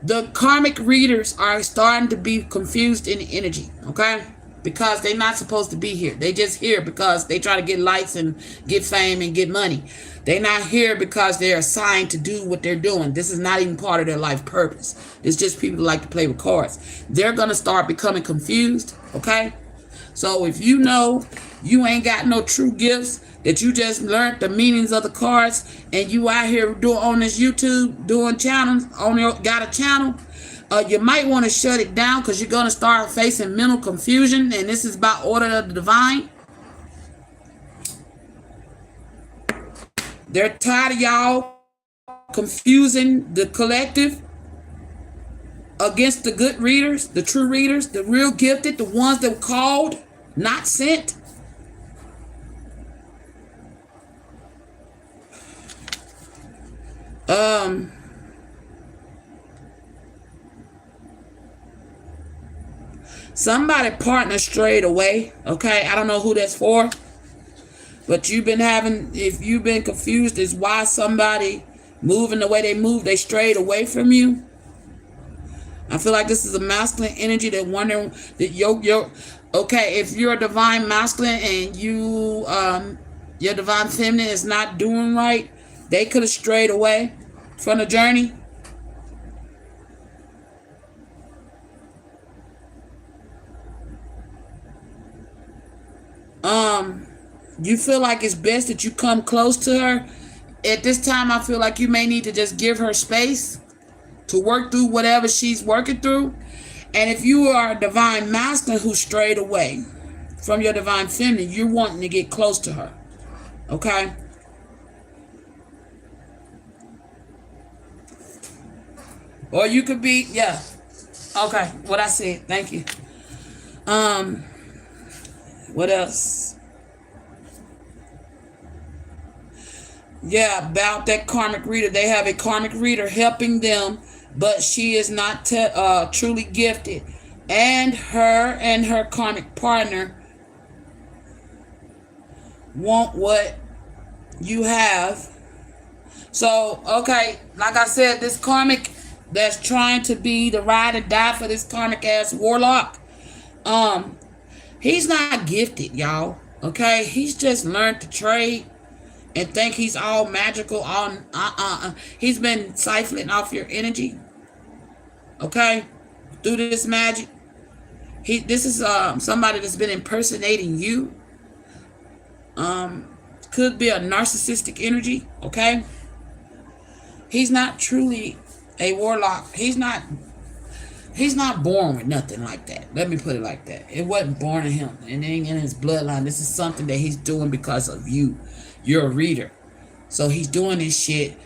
The karmic readers are starting to be confused in the energy. Okay, because they're not supposed to be here. They just here because they try to get likes and get fame and get money. They're not here because they're assigned to do what they're doing. This is not even part of their life purpose. It's just people who like to play with cards. They're going to start becoming confused, okay? So if you know you ain't got no true gifts, that you just learned the meanings of the cards, and you out here doing on this YouTube, doing channels, got a channel, you might want to shut it down because you're going to start facing mental confusion, and this is by order of the divine. They're tired of y'all confusing the collective against the good readers, the true readers, the real gifted, the ones that were called, not sent. Somebody partner strayed away. Okay, I don't know who that's for, but if you've been confused as why somebody moving the way they move, they strayed away from you. I feel like this is a masculine energy that wondering that your okay, if you're a divine masculine and your divine feminine is not doing right, they could have strayed away from the journey. You feel like it's best that you come close to her. At this time, I feel like you may need to just give her space to work through whatever she's working through. And if you are a divine masculine who strayed away from your divine feminine, you're wanting to get close to her. Okay? Or you could be, yeah. Okay, what I said. Thank you. What else? Yeah, about that karmic reader. They have a karmic reader helping them, but she is not truly gifted. And her karmic partner want what you have. So, okay, like I said, this karmic that's trying to be the ride or die for this karmic ass warlock, he's not gifted, y'all. Okay, he's just learned to trade and think he's all magical, all he's been siphoning off your energy, okay, through this magic. This is somebody that's been impersonating you. Could be a narcissistic energy, okay. He's not truly a warlock. He's not born with nothing like that. Let me put it like that. It wasn't born in him, and it ain't in his bloodline. This is something that he's doing because of you. You're a reader, so he's doing this shit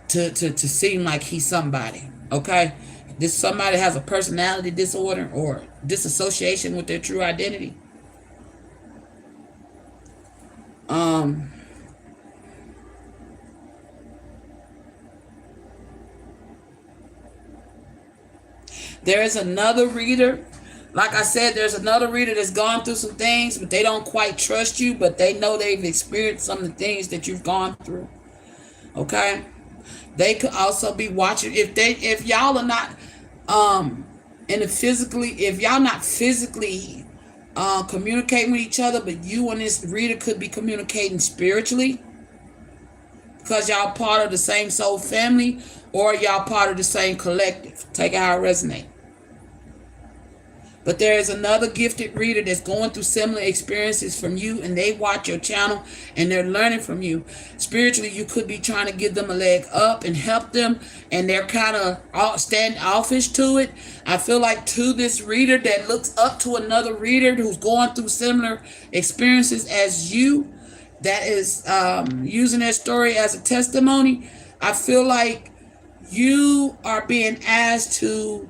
to seem like he's somebody. Okay, this somebody has a personality disorder or disassociation with their true identity. There is another reader. Like I said, there's another reader that's gone through some things, but they don't quite trust you, but they know they've experienced some of the things that you've gone through. Okay? They could also be watching if y'all are not if y'all not physically communicating with each other, but you and this reader could be communicating spiritually because y'all part of the same soul family or y'all part of the same collective. Take it how it resonates. But there is another gifted reader that's going through similar experiences from you, and they watch your channel and they're learning from you. Spiritually, you could be trying to give them a leg up and help them, and they're kind of standoffish to it. I feel like to this reader that looks up to another reader who's going through similar experiences as you, that is using their story as a testimony, I feel like you are being asked to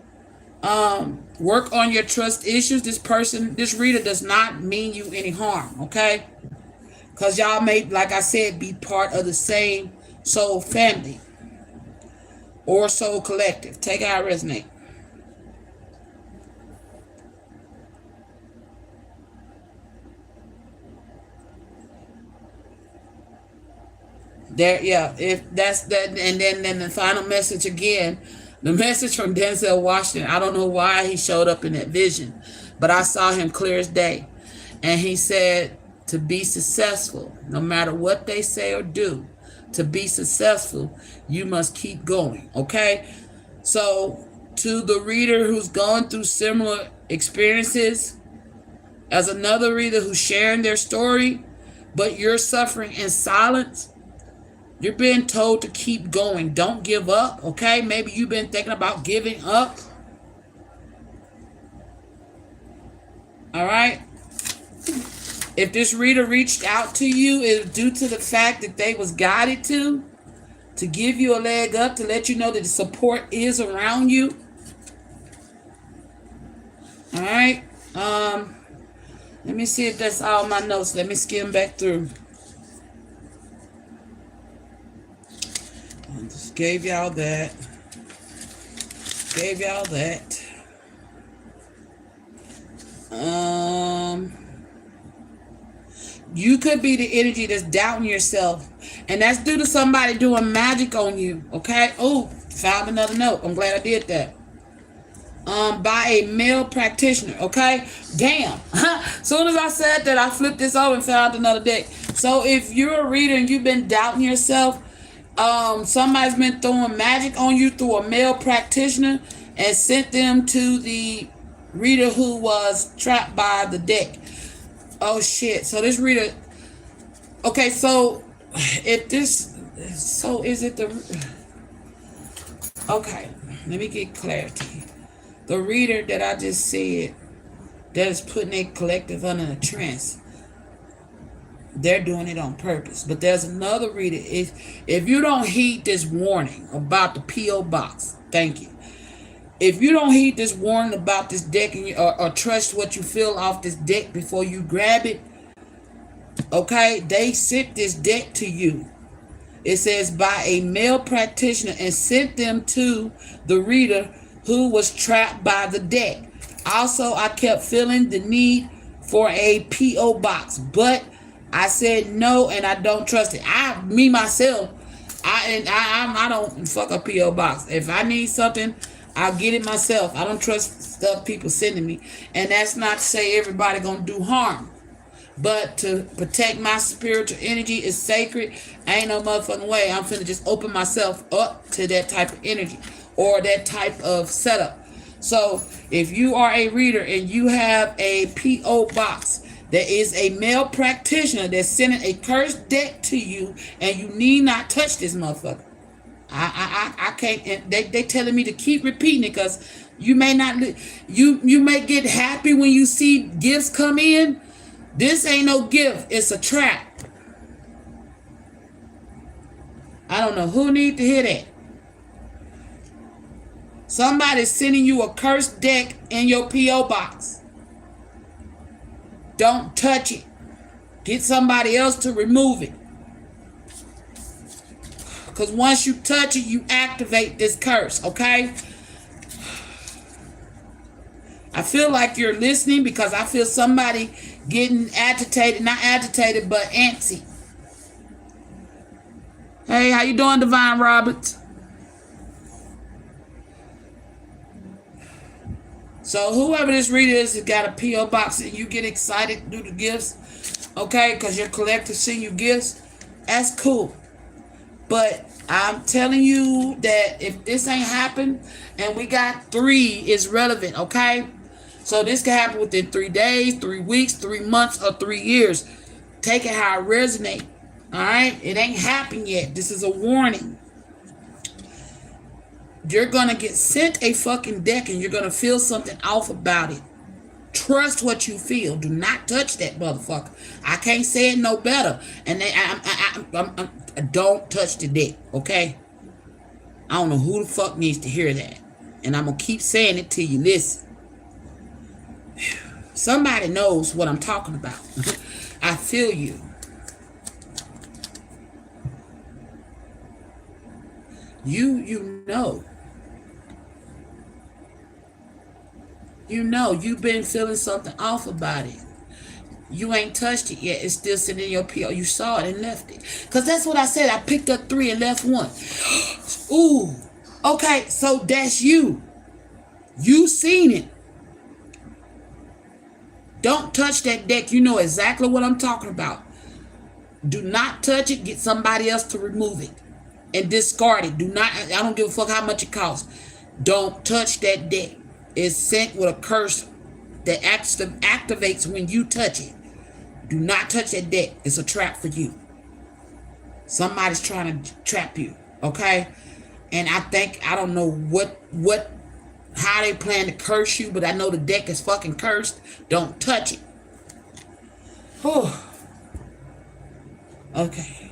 work on your trust issues. This reader does not mean you any harm, okay? Because y'all may, like I said, be part of the same soul family or soul collective. Take it how it resonates. There, yeah, if that's that, and then the final message again. The message from Denzel Washington, I don't know why he showed up in that vision, but I saw him clear as day. And he said, to be successful, no matter what they say or do, to be successful, you must keep going, okay? So to the reader who's gone through similar experiences, as another reader who's sharing their story, but you're suffering in silence, you're being told to keep going. Don't give up, okay? Maybe you've been thinking about giving up. All right? If this reader reached out to you, it's due to the fact that they was guided to give you a leg up, to let you know that the support is around you. All right? Let me see if that's all my notes. Let me skim back through. Just gave y'all that. You could be the energy that's doubting yourself, and that's due to somebody doing magic on you, okay? Oh, found another note. I'm glad I did that. by a male practitioner. Okay, damn. Soon as I said that, I flipped this over and found another deck. So if you're a reader and you've been doubting yourself, somebody's been throwing magic on you through a male practitioner and sent them to the reader who was trapped by the deck. Oh shit. So this reader, okay, so if this, so is it the, okay, let me get clarity. The reader that I just said that is putting a collective under a trance, they're doing it on purpose. But there's another reader. If you don't heed this warning about the P.O. box, thank you. If you don't heed this warning about this deck or trust what you feel off this deck before you grab it, okay, they sent this deck to you. It says by a male practitioner and sent them to the reader who was trapped by the deck. Also, I kept feeling the need for a P.O. box, but I said no, and I don't trust it. I don't fuck a P.O. box. If I need something, I'll get it myself. I don't trust stuff people sending me. And that's not to say everybody gonna do harm. But to protect my spiritual energy is sacred. Ain't no motherfucking way I'm finna just open myself up to that type of energy or that type of setup. So if you are a reader and you have a P.O. box, there is a male practitioner that's sending a cursed deck to you, and you need not touch this motherfucker. I can't. And they telling me to keep repeating it because you may not. You may get happy when you see gifts come in. This ain't no gift. It's a trap. I don't know who need to hear that. Somebody's sending you a cursed deck in your P.O. box. Don't touch it. Get somebody else to remove it. Because once you touch it, you activate this curse, okay? I feel like you're listening because I feel somebody getting agitated. Not agitated, but antsy. Hey, how you doing, Divine Roberts? So whoever this reader is has got a P.O. box and you get excited to do the gifts, okay, because your collective send you gifts, that's cool. But I'm telling you that if this ain't happened and we got 3, it's relevant, okay? So this can happen within 3 days, 3 weeks, 3 months, or 3 years. Take it how it resonates, all right? It ain't happened yet. This is a warning. You're going to get sent a fucking deck and you're going to feel something off about it. Trust what you feel. Do not touch that motherfucker. I can't say it no better. And I don't touch the deck, okay? I don't know who the fuck needs to hear that. And I'm going to keep saying it till you listen. Somebody knows what I'm talking about. I feel you. You know. You know, you've been feeling something off about it. You ain't touched it yet. It's still sitting in your P.O. You saw it and left it. Because that's what I said. I picked up 3 and left 1. Ooh. Okay, so that's you. You seen it. Don't touch that deck. You know exactly what I'm talking about. Do not touch it. Get somebody else to remove it. And discard it. Do not. I don't give a fuck how much it costs. Don't touch that deck. It's sent with a curse that activates when you touch it. Do not touch that deck. It's a trap for you. Somebody's trying to trap you. Okay? And I don't know how they plan to curse you, but I know the deck is fucking cursed. Don't touch it. Whew. Okay.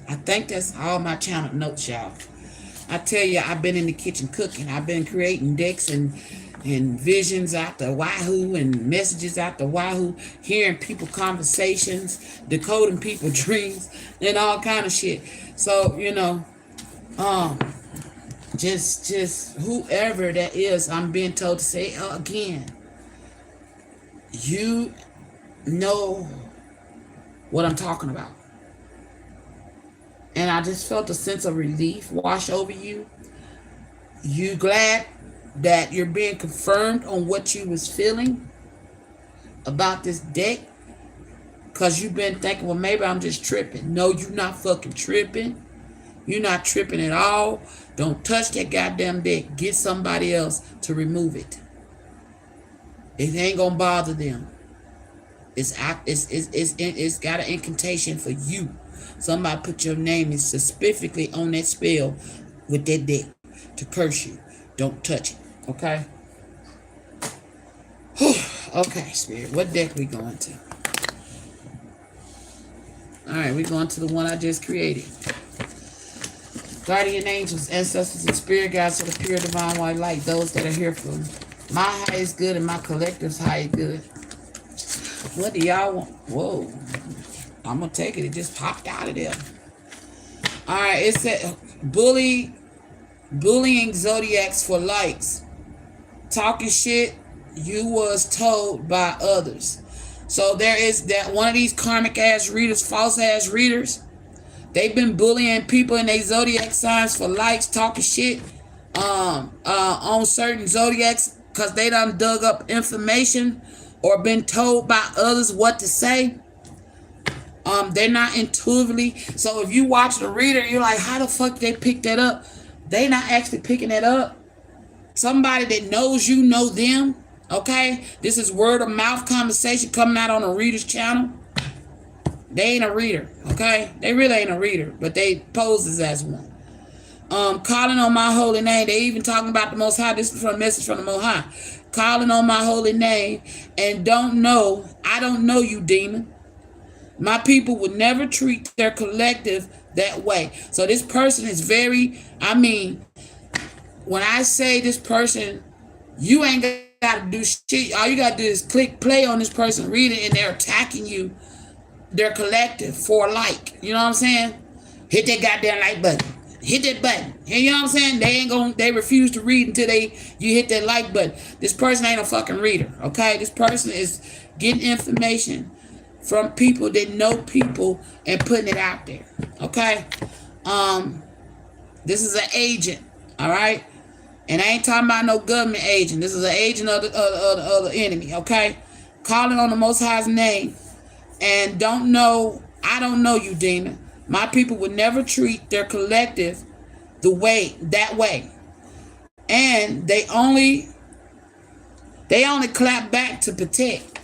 I think that's all my channel notes, y'all. I tell you, I've been in the kitchen cooking. I've been creating decks and visions out the wahoo and messages out the wahoo, hearing people conversations, decoding people dreams, and all kind of shit. So, you know, just whoever that is, I'm being told to say again, you know what I'm talking about. And I just felt a sense of relief wash over you. You glad that you're being confirmed on what you was feeling about this deck. Because you've been thinking, well, maybe I'm just tripping. No, you're not fucking tripping. You're not tripping at all. Don't touch that goddamn deck. Get somebody else to remove it. It ain't gonna bother them. It's got an incantation for you. Somebody put your name specifically on that spell with that deck to curse you. Don't touch it. Okay? Okay, Spirit. What deck we going to? Alright, we're going to the one I just created. Guardian angels, ancestors, and spirit guides of the pure divine white light. Those that are here for me. My highest good and my collective's highest good. What do y'all want? Whoa. I'm going to take it. It just popped out of there. Alright, it said bullying zodiacs for likes. Talking shit you was told by others. So there is that one of these karmic ass readers, false ass readers. They've been bullying people in their zodiac signs for likes, talking shit on certain zodiacs because they done dug up information or been told by others what to say. They're not intuitively. So if you watch the reader, you're like, how the fuck they pick that up? They not actually picking that up. Somebody that knows you know them. Okay? This is word of mouth conversation coming out on a reader's channel. They ain't a reader. Okay? They really ain't a reader. But they poses as one. Calling on my holy name. They even talking about the Most High. This is from a message from the Most High. Calling on my holy name and don't know. I don't know you, demon. My people would never treat their collective that way. So this person is very, I mean, when I say this person, you ain't got to do shit. All you got to do is click play on this person, read it, and they're attacking you, their collective, for a like. You know what I'm saying? Hit that goddamn like button. Hit that button. You know what I'm saying? They refuse to read until you hit that like button. This person ain't a fucking reader, okay? This person is getting information from people that know people and putting it out there. Okay? This is an agent. All right? And I ain't talking about no government agent. This is an agent of the enemy. Okay? Calling on the Most High's name. And I don't know you, demon. My people would never treat their collective that way. And they only clap back to protect.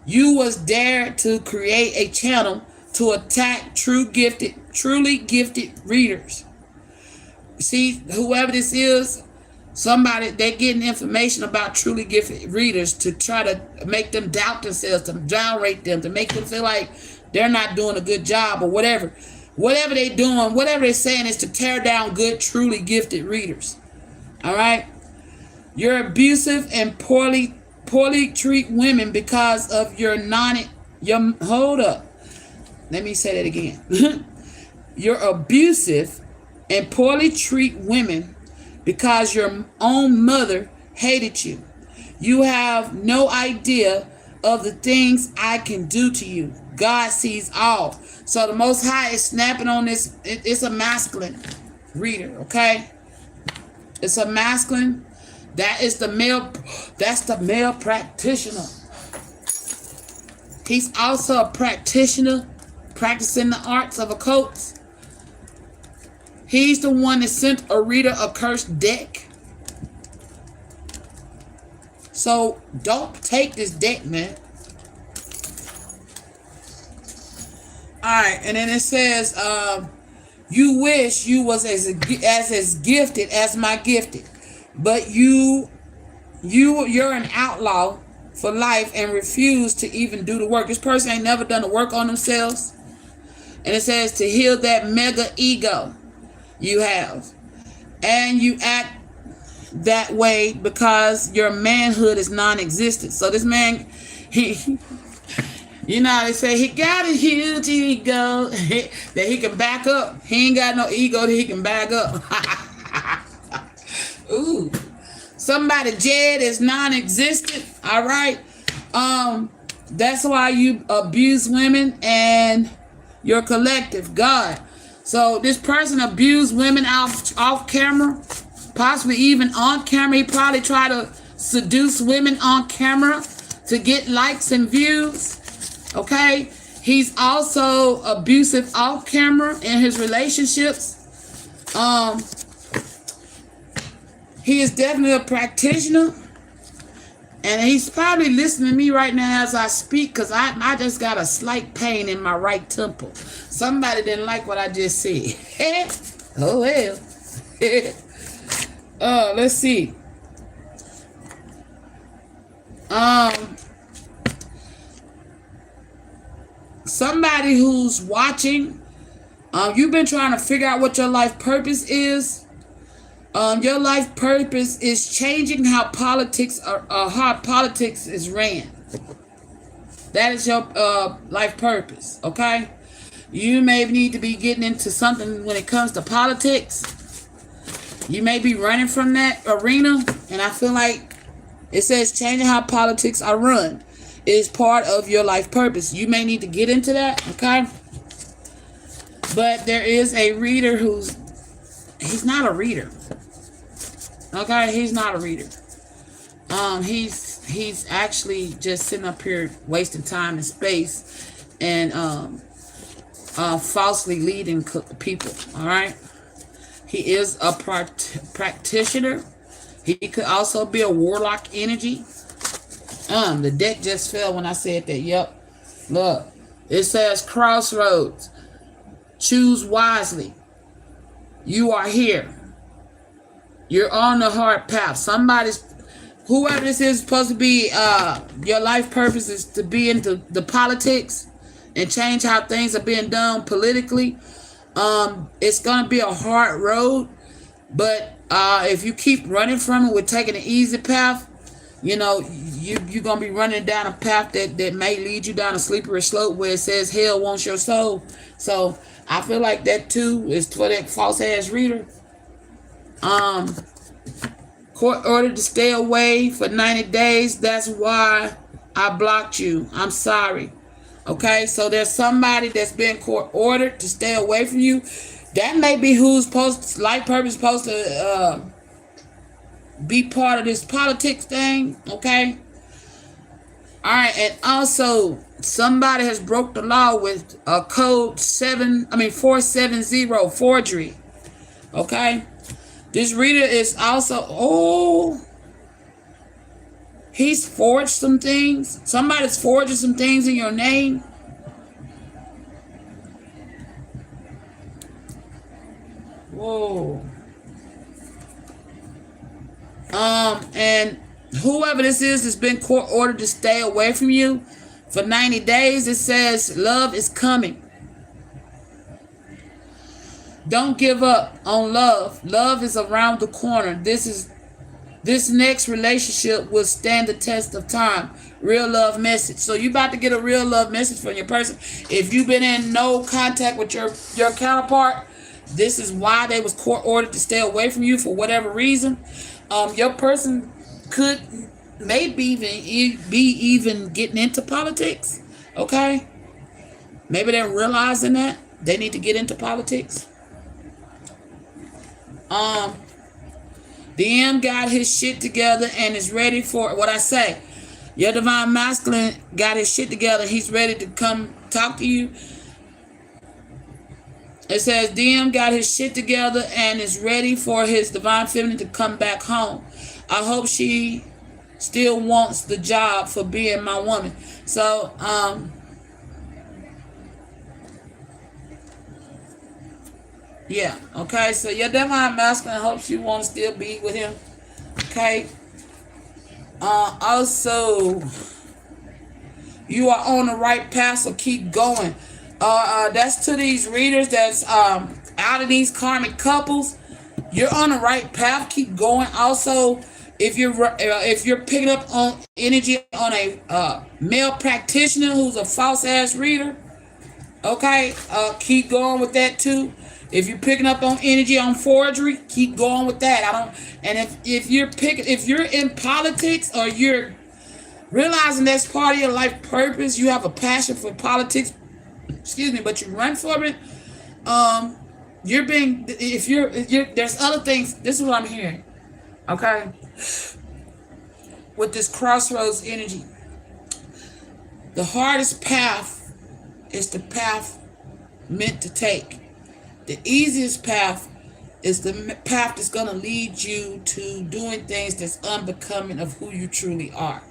You was dared to create a channel to attack truly gifted readers. See, whoever this is, somebody, they're getting information about truly gifted readers to try to make them doubt themselves, to downrate them, to make them feel like they're not doing a good job or whatever. Whatever they're doing, whatever they're saying is to tear down good, truly gifted readers. All right? You're abusive and poorly treat women because of hold up. Let me say that again. You're abusive and poorly treat women because your own mother hated you. You have no idea of the things I can do to you. God sees all. So the Most High is snapping on this. It's a masculine reader, okay? It's a masculine. That's the male practitioner. He's also a practitioner practicing the arts of occult. He's the one that sent a reader a cursed deck. So don't take this deck, man. Alright, and then it says, you wish you was as gifted as my gifted. But you're an outlaw for life and refuse to even do the work. This person ain't never done the work on themselves. And it says to heal that mega ego you have. And you act that way because your manhood is non-existent. So this man, you know, they say he got a huge ego that he can back up. He ain't got no ego that he can back up. Ooh, somebody Jed is non-existent. All right. That's why you abuse women and your collective, God. So this person abused women off camera. possibly even on camera. He probably tried to seduce women on camera to get likes and views. Okay, he's also abusive off camera in his relationships. He is definitely a practitioner, and he's probably listening to me right now as I speak, because I just got a slight pain in my right temple. Somebody didn't like what I just said. Oh well. Let's see. Somebody who's watching, you've been trying to figure out what your life purpose is. Your life purpose is changing how politics is ran. That is your life purpose, okay? You may need to be getting into something when it comes to politics. You may be running from that arena, and I feel like it says changing how politics are run is part of your life purpose. You may need to get into that, okay? But there is a reader he's not a reader. Okay, he's not a reader. He's actually just sitting up here wasting time and space and falsely leading people. All right, he is a practitioner. He could also be a warlock energy. The deck just fell when I said that. Yep. Look, it says crossroads. Choose wisely. You are here. You're on the hard path. Whoever this is supposed to be, your life purpose is to be into the politics and change how things are being done politically. It's going to be a hard road, but if you keep running from it with taking an easy path, you're going to be running down a path that may lead you down a slippery slope where it says hell wants your soul. So I feel like that too is for that false ass reader. Court ordered to stay away for 90 days. That's why I blocked you. I'm sorry. Okay, so there's somebody that's been court ordered to stay away from you. That may be whose life purpose supposed to be part of this politics thing. Okay. All right, and also somebody has broke the law with a code 470 forgery. Okay. This reader is also, he's forged some things. Somebody's forging some things in your name. Whoa. And whoever this is has been court ordered to stay away from you for 90 days. It says love is coming. Don't give up on love. Love is around the corner. This next relationship will stand the test of time. Real love message. So you about to get a real love message from your person. If you've been in no contact with your counterpart, this is why they was court ordered to stay away from you for whatever reason. Your person could maybe be even getting into politics. Okay? Maybe they're realizing that they need to get into politics. The M got his shit together and is ready for what I say. Your divine masculine got his shit together. He's ready to come talk to you. It says DM got his shit together and is ready for his divine feminine to come back home. I hope she still wants the job for being my woman. So, yeah, okay, so your divine masculine hopes you want to still be with him. Okay. Also, you are on the right path, so keep going. That's to these readers that's out of these karmic couples. You're on the right path, keep going. Also, if you're picking up on energy on a male practitioner who's a false ass reader, okay, keep going with that too. If you're picking up on energy on forgery, keep going with that. If you're in politics or you're realizing that's part of your life purpose, you have a passion for politics, but you run from it. There's other things. This is what I'm hearing. Okay? With this crossroads energy. The hardest path is the path meant to take. The easiest path is the path that's going to lead you to doing things that's unbecoming of who you truly are.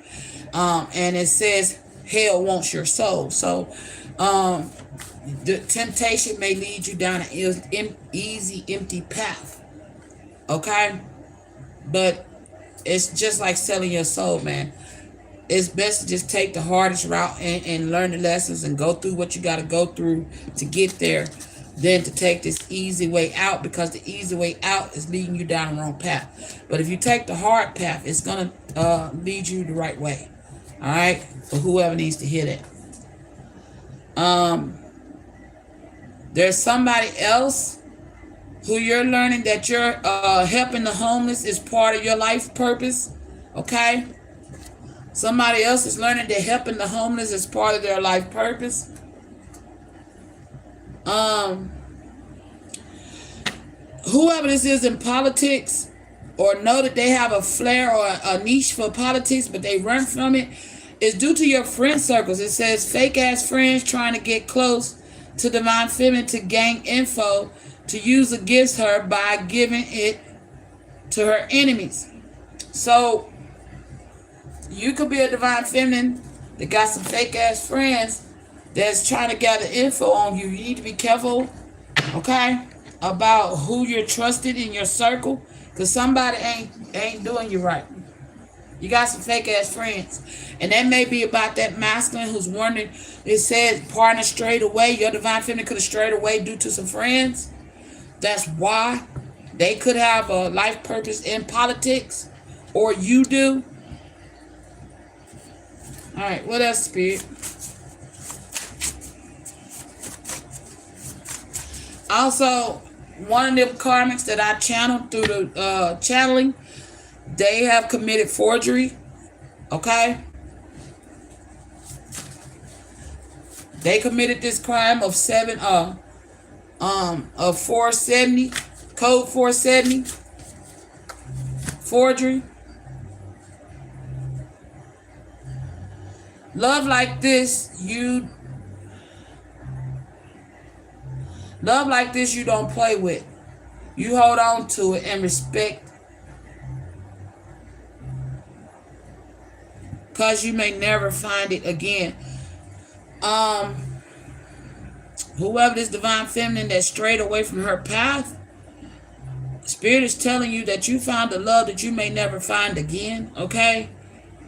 And it says, hell wants your soul. So, the temptation may lead you down an easy, empty path. Okay? But it's just like selling your soul, man. It's best to just take the hardest route and learn the lessons and go through what you got to go through to get there than to take this easy way out, because the easy way out is leading you down the wrong path. But if you take the hard path, it's going to lead you the right way. All right? For whoever needs to hear that. There's somebody else who you're learning that you're helping the homeless is part of your life purpose. Okay? Somebody else is learning that helping the homeless is part of their life purpose. Whoever this is in politics, or know that they have a flair or a niche for politics, but they run from it, is due to your friend circles. It says fake ass friends trying to get close to Divine Feminine to gain info to use against her by giving it to her enemies. So you could be a Divine Feminine that got some fake ass friends that's trying to gather info on you. You need to be careful, okay, about who you're trusted in your circle, because somebody ain't doing you right. You got some fake ass friends, and that may be about that masculine who's wondering. It says partner strayed away. Your Divine Feminine could have strayed away due to some friends. That's why they could have a life purpose in politics, or you do. All right, what else, Spirit? Also, one of the karmics that I channeled through the channeling, they have committed forgery. Okay? They committed this crime of 470, code 470, forgery. Love like this, you don't play with. You hold on to it and respect, because you may never find it again. Whoever this Divine Feminine that strayed away from her path, Spirit is telling you that you found a love that you may never find again, okay?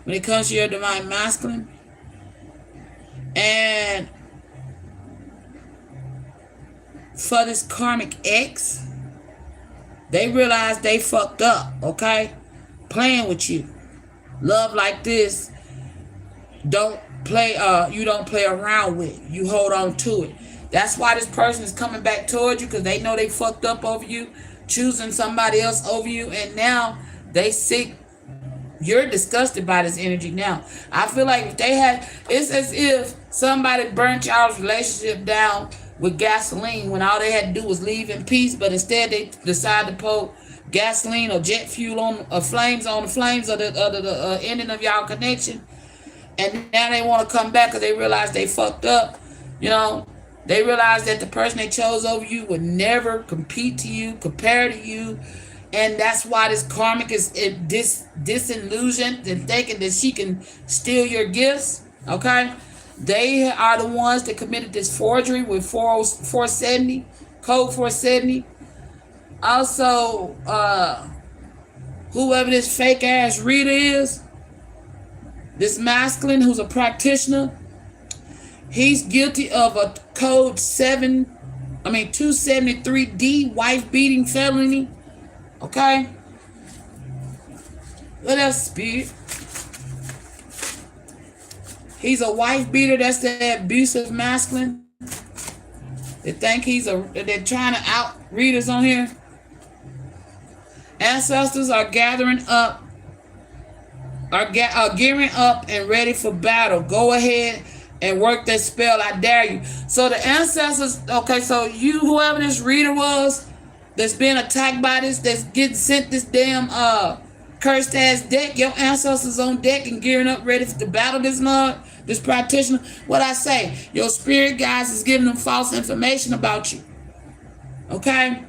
When it comes to your Divine Masculine. And for this karmic ex, they realize they fucked up, okay? Playing with you. Love like this, you don't play around with. You hold on to it. That's why this person is coming back towards you, because they know they fucked up over you, choosing somebody else over you, and now they sick. You're disgusted by this energy now. I feel like if they had, it's as if somebody burnt y'all's relationship down with gasoline when all they had to do was leave in peace, but instead they decided to pour gasoline or jet fuel on flames of the ending of y'all connection. And now they want to come back because they realize they fucked up. You know, they realize that the person they chose over you would never compete to you, compare to you. And that's why this karmic is disillusioned and thinking that she can steal your gifts. Okay? They are the ones that committed this forgery with 470, code 470. Also, whoever this fake ass reader is, this masculine who's a practitioner, he's guilty of a code 273D, wife beating felony. Okay? What else, Spirit? He's a wife beater. That's the abusive masculine. They think they're trying to out readers on here. Ancestors are gearing up and ready for battle. Go ahead and work that spell. I dare you. So the ancestors, okay, so you, whoever this reader was, that's being attacked by this, that's getting sent this damn Cursed ass deck. Your ancestors on deck and gearing up ready to battle this mug, this practitioner. What I say, your spirit guides is giving them false information about you. Okay?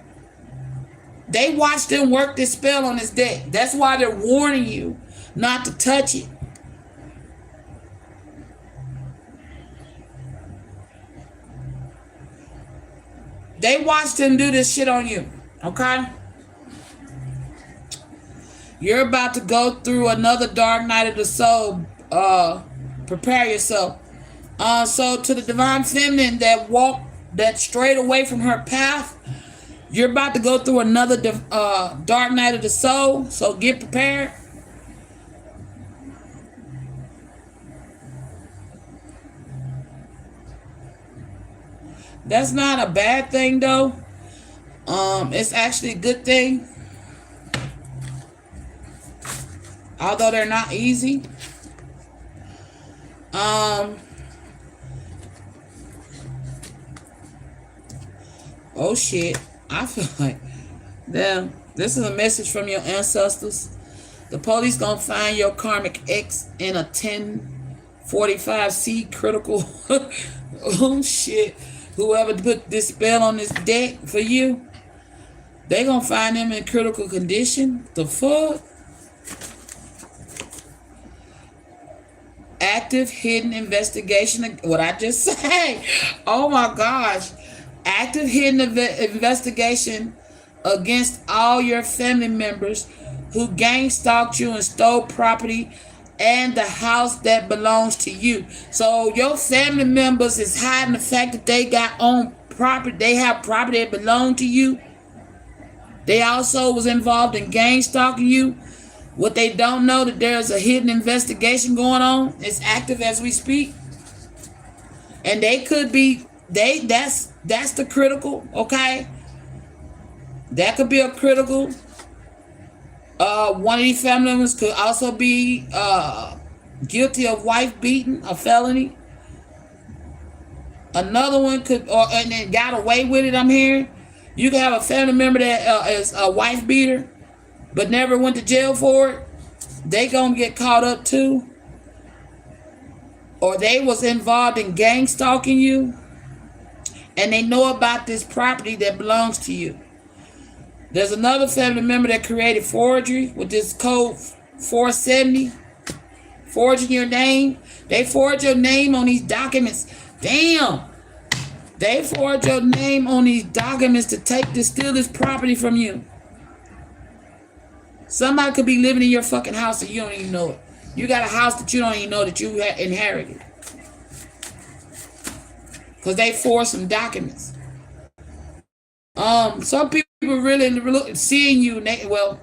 They watched them work this spell on this deck. That's why they're warning you not to touch it. They watched them do this shit on you. Okay? You're about to go through another dark night of the soul. Prepare yourself. So to the divine feminine that strayed away from her path, you're about to go through another dark night of the soul. So get prepared. That's not a bad thing though. It's actually a good thing. Although they're not easy. Oh shit. I feel like, damn, this is a message from your ancestors. The police gonna find your karmic ex in a 1045C critical. Oh shit. Whoever put this spell on this deck for you, they gonna find them in critical condition. The fuck? Active hidden investigation. What I just say? Oh my gosh. Active hidden investigation against all your family members who gang stalked you and stole property and the house that belongs to you. So your family members is hiding the fact that they got own property. They have property that belong to you. They also was involved in gang stalking you. What they don't know, that there's a hidden investigation going on. It's active as we speak. And they could be, that's the critical, okay? That could be a critical. One of these family members could also be guilty of wife beating, a felony. Another one could, and then got away with it, I'm hearing. You can have a family member that is a wife beater, but never went to jail for it. They gonna get caught up too. Or they was involved in gang stalking you, and they know about this property that belongs to you. There's another family member that created forgery with this code 470, forging your name. They forge your name on these documents. Damn. They forge your name on these documents to steal this property from you. Somebody could be living in your fucking house and you don't even know it. You got a house that you don't even know that you inherited. Because they forged some documents. Some people really seeing you. Well,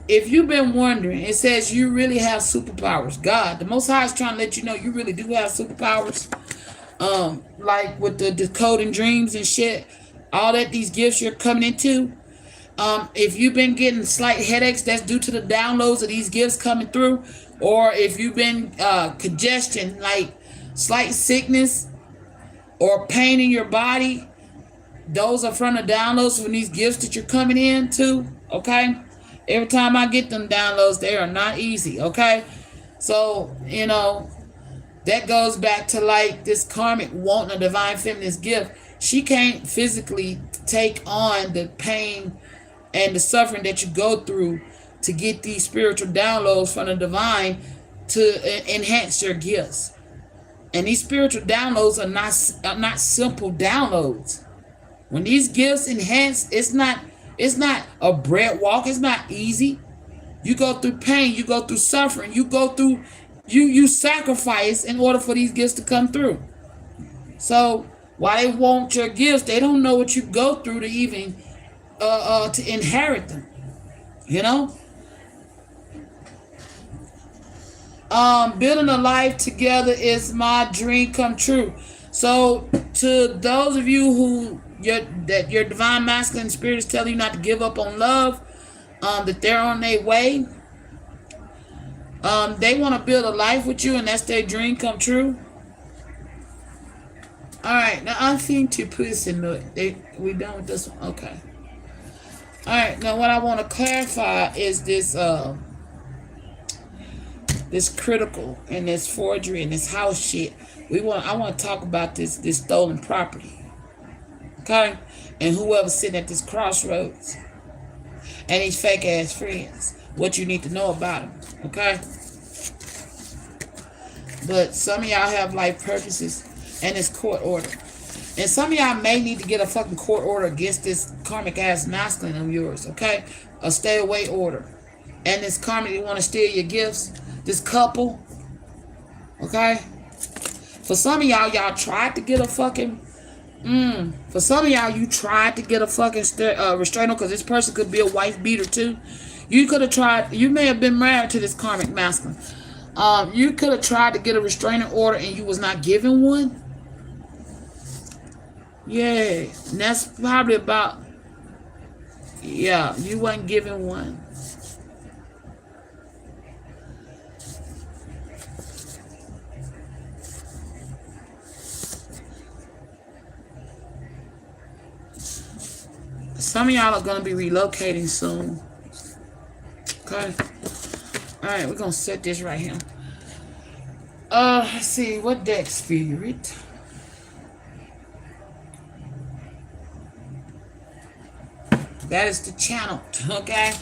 if you've been wondering, it says you really have superpowers. God, the Most High is trying to let you know you really do have superpowers. Like with the decoding dreams and shit, all that these gifts you're coming into. If you've been getting slight headaches, that's due to the downloads of these gifts coming through. Or if you've been congestion, like slight sickness or pain in your body, those are from the downloads from these gifts that you're coming into. Okay, every time I get them downloads, they are not easy. Okay, so you know that goes back to like this karmic wanting a divine feminine's gift. She can't physically take on the pain and the suffering that you go through to get these spiritual downloads from the divine to enhance your gifts. And these spiritual downloads are not simple downloads. When these gifts enhance, it's not a bread walk. It's not easy. You go through pain. You go through suffering. You go through, you sacrifice in order for these gifts to come through. So while they want your gifts, they don't know what you go through to even to inherit them. You know? Building a life together is my dream come true. So to those of you who your divine masculine spirit is telling you not to give up on love, that they're on their way. They want to build a life with you, and that's their dream come true. All right, now I think to put this in we done with this one. Okay. All right, now what I want to clarify is this this critical and this forgery and this house shit. I want to talk about this stolen property. Okay? And whoever's sitting at this crossroads and these fake ass friends. What you need to know about them. Okay? But some of y'all have life purposes and this court order. And some of y'all may need to get a fucking court order against this karmic ass masculine of yours, okay? A stay away order. And this karmic that want to steal your gifts, this couple, okay? For some of y'all tried to get a fucking, for some of y'all, you tried to get a fucking restrainer because this person could be a wife beater too. You could have tried, you may have been married to this karmic masculine. You could have tried to get a restraining order and you was not given one. Yeah, and that's probably about, yeah, you wasn't given one. Some of y'all are going to be relocating soon. Okay. All right, we're going to set this right here. Let's see, what deck, Spirit? That is the channel, okay?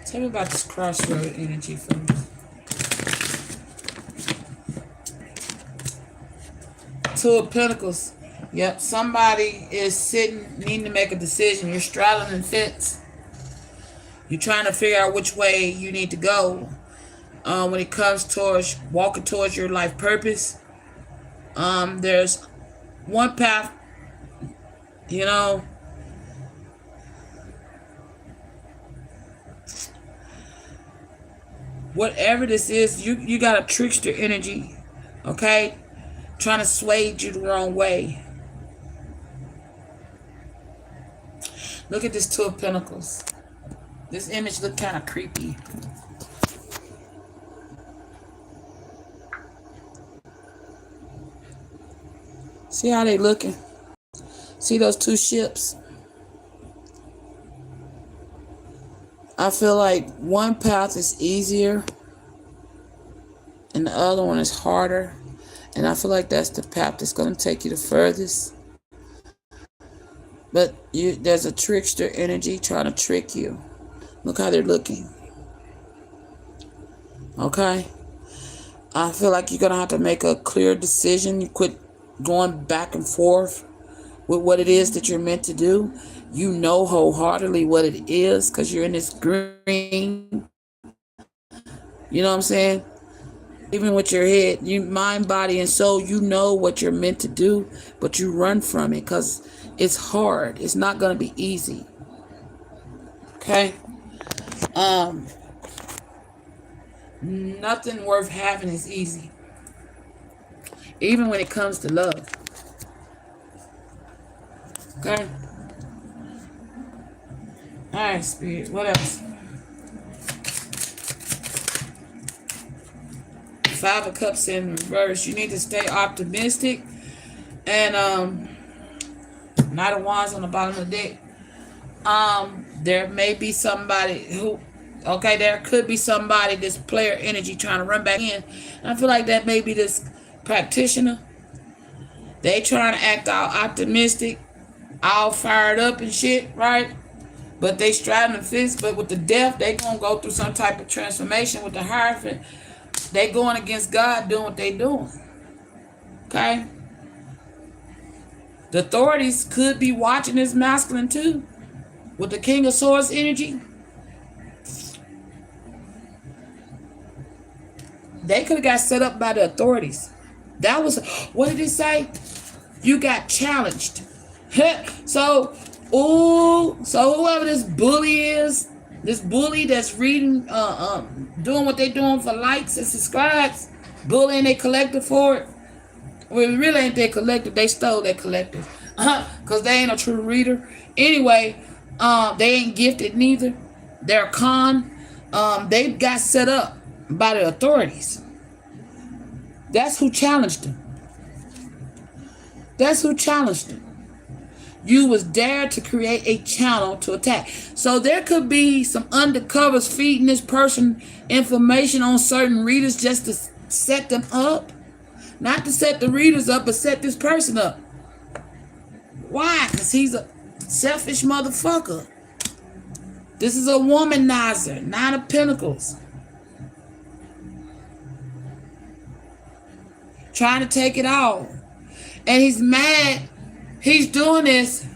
Tell me about this crossroad energy first. Two of Pentacles. Yep, somebody is sitting, needing to make a decision. You're straddling the fence. You're trying to figure out which way you need to go when it comes towards walking towards your life purpose. There's one path, you know. Whatever this is, you got a trickster energy, okay? Trying to sway you the wrong way. Look at this Two of Pentacles. This image look kind of creepy. See how they looking? See those two ships? I feel like one path is easier and the other one is harder. And I feel like that's the path that's going to take you the furthest. But there's a trickster energy trying to trick you. Look how they're looking. Okay? I feel like you're going to have to make a clear decision. You quit going back and forth with what it is that you're meant to do. You know wholeheartedly what it is because you're in this green. You know what I'm saying? Even with your head, you mind, body, and soul, you know what you're meant to do, but you run from it because it's hard. It's not going to be easy. Okay? Nothing worth having is easy. Even when it comes to love. Okay? Alright, Spirit. What else? Five of Cups in reverse. You need to stay optimistic. And Knight of Wands on the bottom of the deck. There may be somebody who, okay, there could be somebody, this player energy trying to run back in. And I feel like that may be this practitioner. They trying to act all optimistic, all fired up and shit, right? But they straddling the fence. But with the death, they gonna go through some type of transformation with the Hierophant. They going against God doing what they doing. Okay? The authorities could be watching this masculine too. With the King of Swords energy. They could have got set up by the authorities. That was, what did it say? You got challenged. So whoever this bully is, this bully that's reading, doing what they doing for likes and subscribes, bullying their collective for it. Well, it really ain't their collective. They stole their collective. Because they ain't a true reader. Anyway, they ain't gifted neither. They're a con. They got set up by the authorities. That's who challenged him. That's who challenged him. You was dared to create a channel to attack. So there could be some undercovers feeding this person information on certain readers just to set them up. Not to set the readers up, but set this person up. Why? Because he's a selfish motherfucker. This is a womanizer, Nine of Pentacles. Trying to take it all. And he's mad. He's doing this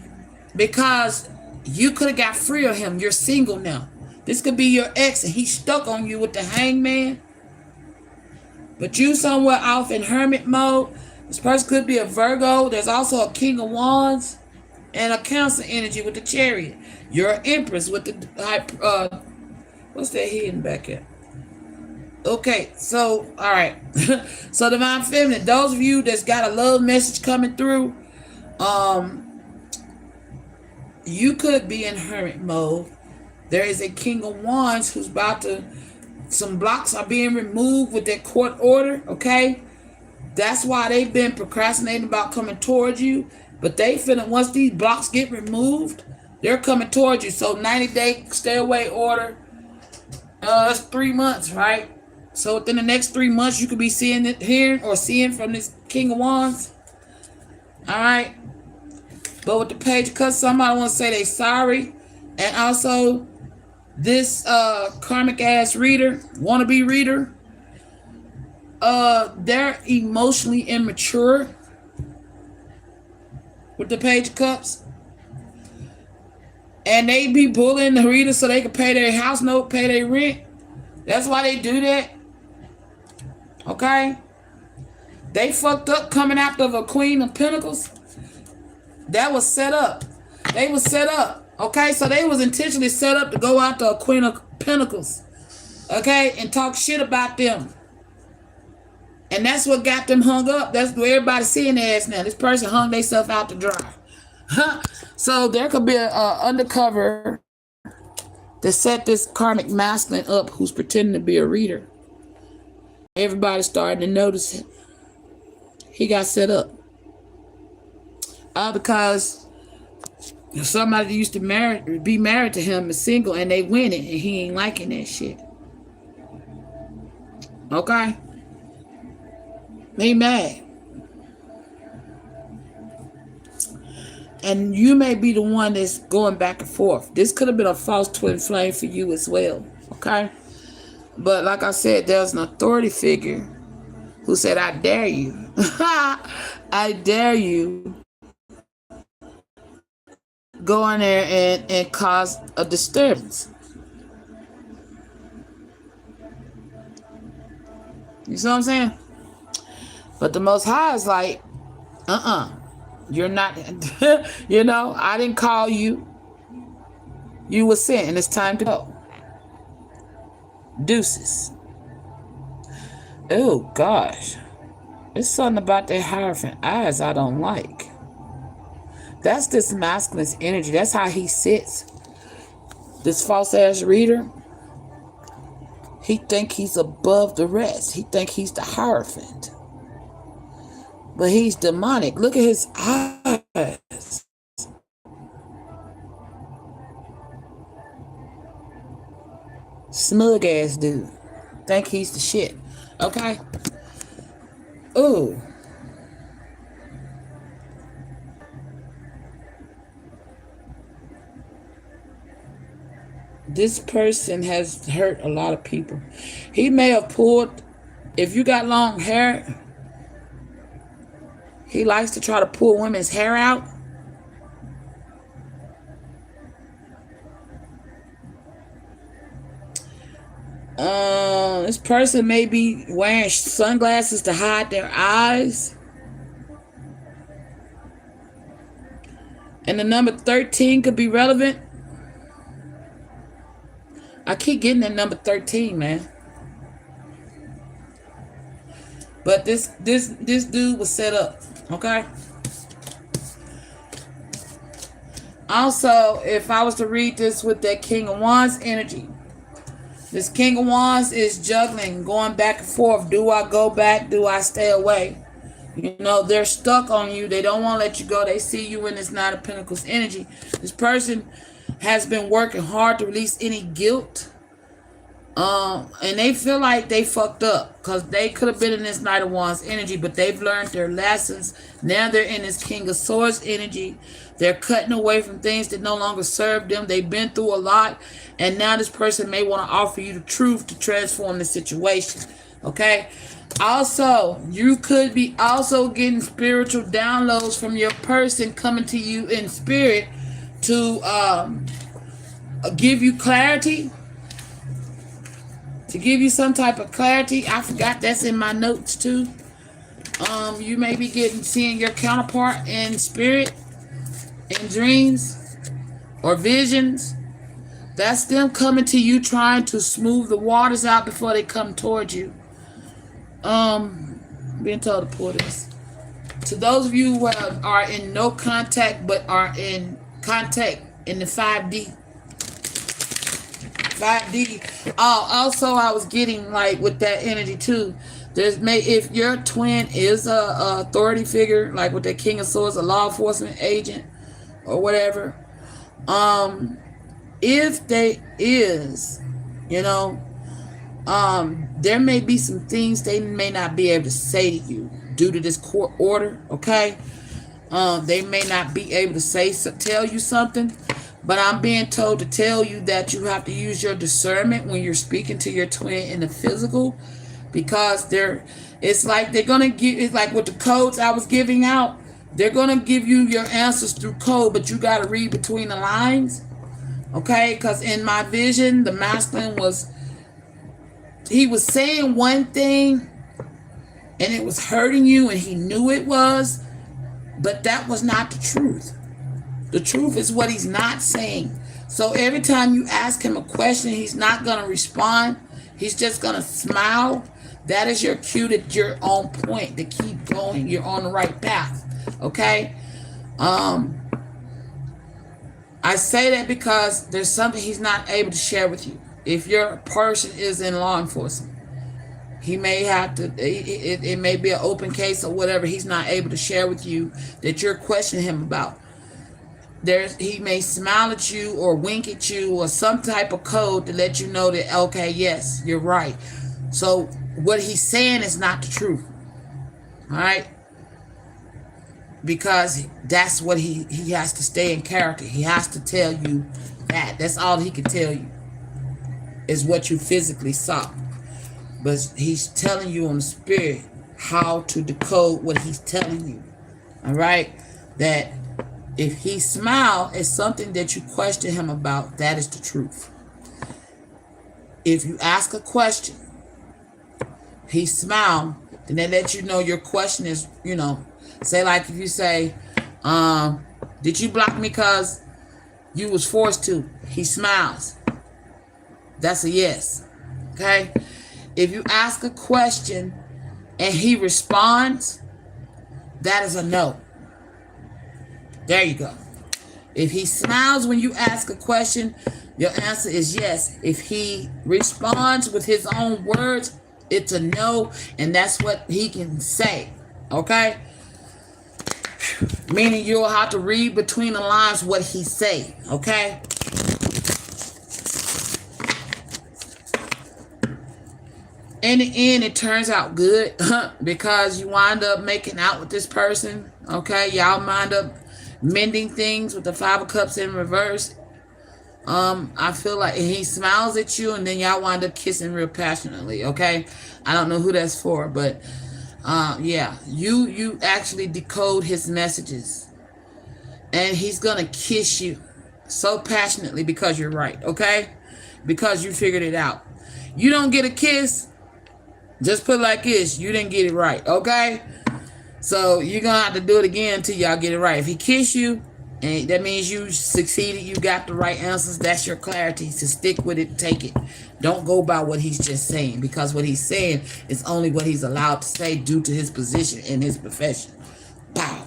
because you could have got free of him. You're single now. This could be your ex and he's stuck on you with the hangman. But you somewhere off in hermit mode. This person could be a Virgo. There's also a King of Wands and a Cancer energy with the Chariot. You're an Empress with the what's that hidden back here? Okay, so all right. So Divine Feminine, those of you that's got a love message coming through, you could be in hermit mode. There is a King of Wands who's about to, some blocks are being removed with their court order, okay? That's why they've been procrastinating about coming towards you. But they finna, once these blocks get removed, they're coming towards you. So 90-day stay away order, that's 3 months, right? So within the next 3 months, you could be seeing it, hearing or seeing from this King of Wands. All right. But with the Page of Cups, somebody want to say they sorry. And also, this karmic ass reader, wannabe reader, they're emotionally immature with the Page of Cups. And they be bullying the reader so they can pay their house note, pay their rent. That's why they do that. Okay? They fucked up coming after a Queen of Pentacles. That was set up. They was set up. Okay? So they was intentionally set up to go after a Queen of Pentacles. Okay? And talk shit about them. And that's what got them hung up. That's where everybody's seeing their ass now. This person hung themselves out to dry. So there could be an undercover that set this karmic masculine up who's pretending to be a reader. Everybody's starting to notice it. He got set up. Because somebody that used to be married to him is single and they win it and he ain't liking that shit. Okay? He mad. And you may be the one that's going back and forth. This could have been a false twin flame for you as well. Okay? But like I said, there's an authority figure who said, I dare you. I dare you. Go in there and cause a disturbance. You see what I'm saying? But the Most High is like, you're not, you know, I didn't call you. You were sent and it's time to go. Deuces. Oh, gosh. There's something about that Hierophant eyes I don't like. That's this masculine energy. That's how he sits. This false-ass reader, he think he's above the rest. He think he's the Hierophant. But he's demonic. Look at his eyes. Smug ass dude. Think he's the shit. Okay? Ooh. This person has hurt a lot of people. He may have pulled, if you got long hair, he likes to try to pull women's hair out. This person may be wearing sunglasses to hide their eyes. And the number 13 could be relevant. I keep getting that number 13, man. But this dude was set up, okay? Also, if I was to read this with that King of Wands energy, This King of Wands is juggling, going back and forth. Do I go back? Do I stay away? You know, they're stuck on you. They don't want to let you go. They see you in this Knight of Pentacles energy. This person has been working hard to release any guilt. And they feel like they fucked up because they could have been in this Knight of Wands energy, but they've learned their lessons. Now they're in this King of Swords energy. They're cutting away from things that no longer serve them. They've been through a lot, and now this person may want to offer you the truth to transform the situation. Okay? Also, you could be also getting spiritual downloads from your person coming to you in spirit to give you clarity. To give you some type of clarity. I forgot that's in my notes too. You may be seeing your counterpart in spirit, in dreams, or visions. That's them coming to you trying to smooth the waters out before they come towards you. Being told to pull this. To those of you who are in no contact but are in contact in the 5D. 5D. Also, I was getting like with that energy too. If your twin is a authority figure, like with the King of Swords, a law enforcement agent or whatever. If they is, you know, there may be some things they may not be able to say to you due to this court order. Okay, they may not be able to tell you something. But I'm being told to tell you that you have to use your discernment when you're speaking to your twin in the physical, because it's like they're gonna give it, like with the codes I was giving out. They're gonna give you your answers through code, but you gotta read between the lines, okay? Because in my vision, the masculine was saying one thing, and it was hurting you, and he knew it was, but that was not the truth. The truth is what he's not saying. So every time you ask him a question, he's not going to respond. He's just going to smile. That is your cue that you're on point, to keep going. You're on the right path. Okay? I say that because there's something he's not able to share with you. If your person is in law enforcement, he may have to, it may be an open case or whatever, he's not able to share with you that you're questioning him about. He may smile at you or wink at you or some type of code to let you know that, okay, yes, you're right. So what he's saying is not the truth. All right? Because that's what he has to stay in character. He has to tell you that. That's all he can tell you, is what you physically saw. But he's telling you on the spirit how to decode what he's telling you. All right? That if he smiled at something that you question him about, that is the truth. If you ask a question, he smiled, then they let you know your question is, you know, say like if you say, did you block me because you was forced to? He smiles. That's a yes. Okay? If you ask a question and he responds, that is a no. There you go. If he smiles when you ask a question, your answer is yes. If he responds with his own words, it's a no, and that's what he can say. Okay? Meaning you'll have to read between the lines what he say. Okay? In the end, it turns out good because you wind up making out with this person. Okay? Y'all wind up mending things with the 5 of Cups in reverse. I feel like he smiles at you and then y'all wind up kissing real passionately. Okay, I don't know who that's for, but yeah, you actually decode his messages, and he's gonna kiss you so passionately because you're right. Okay, because you figured it out. You don't get a kiss, just put it like this: you didn't get it right. Okay. So you're going to have to do it again until y'all get it right. If he kiss you, and that means you succeeded, you got the right answers, that's your clarity. So stick with it, take it. Don't go by what he's just saying, because what he's saying is only what he's allowed to say due to his position in his profession. Wow.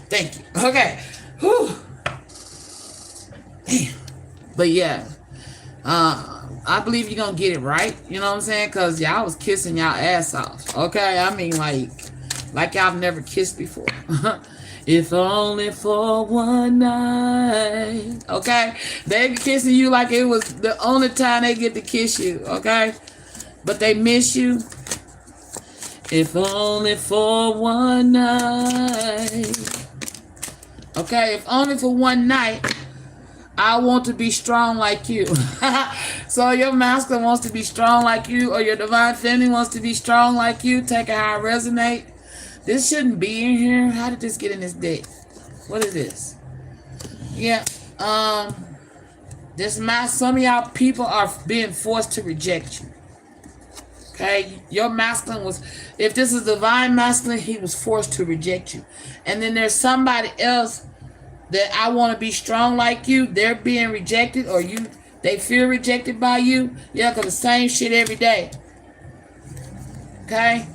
Thank you. Okay. Whew. Damn. But yeah, I believe you're gonna get it right. You know what I'm saying? Cause y'all was kissing y'all ass off. Okay, I mean like y'all never kissed before. If only for one night. Okay, they be kissing you like it was the only time they get to kiss you. Okay, but they miss you. If only for one night. Okay, if only for one night. I want to be strong like you. So your masculine wants to be strong like you, or your divine feminine wants to be strong like you. Take it how I resonate. This shouldn't be in here. How did this get in this deck? What is this? Yeah. Some of y'all people are being forced to reject you. Okay, your masculine was, if this is divine masculine, he was forced to reject you. And then there's somebody else that I want to be strong like you. They're being rejected, or they feel rejected by you. Yeah, because the same shit every day. Okay?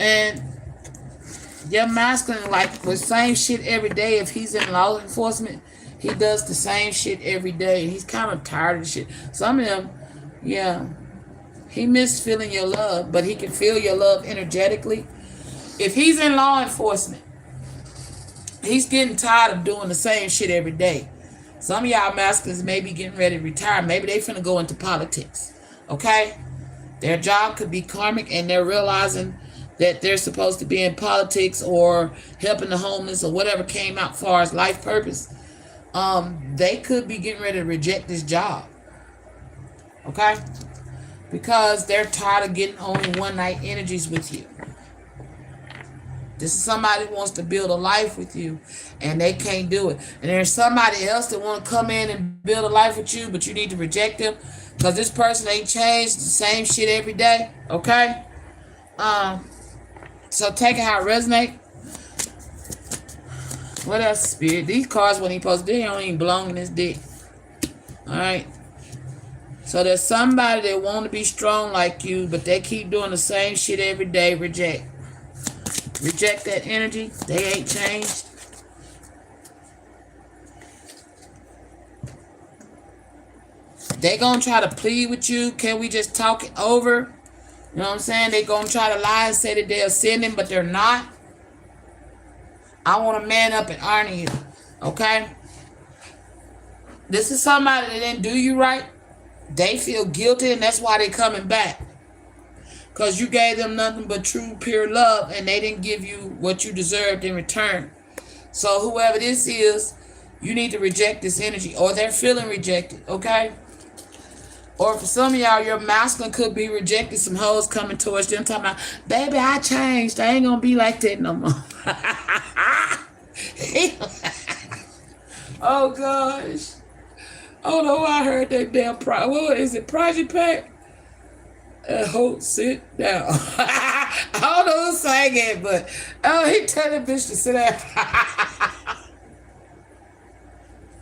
And your masculine, like, the same shit every day. If he's in law enforcement, he does the same shit every day. He's kind of tired of the shit. Some of them, yeah, he missed feeling your love, but he can feel your love energetically. If he's in law enforcement, he's getting tired of doing the same shit every day. Some of y'all masculines may be getting ready to retire. Maybe they finna go into politics. Okay? Their job could be karmic, and they're realizing that they're supposed to be in politics or helping the homeless or whatever came out far as life purpose. They could be getting ready to reject this job. Okay? Because they're tired of getting only one night energies with you. This is somebody who wants to build a life with you, and they can't do it. And there's somebody else that want to come in and build a life with you, but you need to reject them because this person ain't changed. The same shit every day. Okay? So take it how it resonates. What else, Spirit? These cards, when he supposed to do, they don't even belong in this deck. Alright? So there's somebody that want to be strong like you, but they keep doing the same shit every day. Reject. Reject that energy. They ain't changed. They gonna try to plead with you. Can we just talk it over? You know what I'm saying? They gonna try to lie and say that they're ascending, but they're not. I want to man up and honor you. Okay? This is somebody that didn't do you right. They feel guilty, and that's why they're coming back. Because you gave them nothing but true, pure love, and they didn't give you what you deserved in return. So whoever this is, you need to reject this energy, or they're feeling rejected, okay? Or for some of y'all, your masculine could be rejected. Some hoes coming towards them talking about, baby, I changed. I ain't going to be like that no more. Oh, gosh. Oh, no, I heard that damn what is it, Project Pack? Hold, sit down. I don't know who sang it, but he tell that bitch to sit down.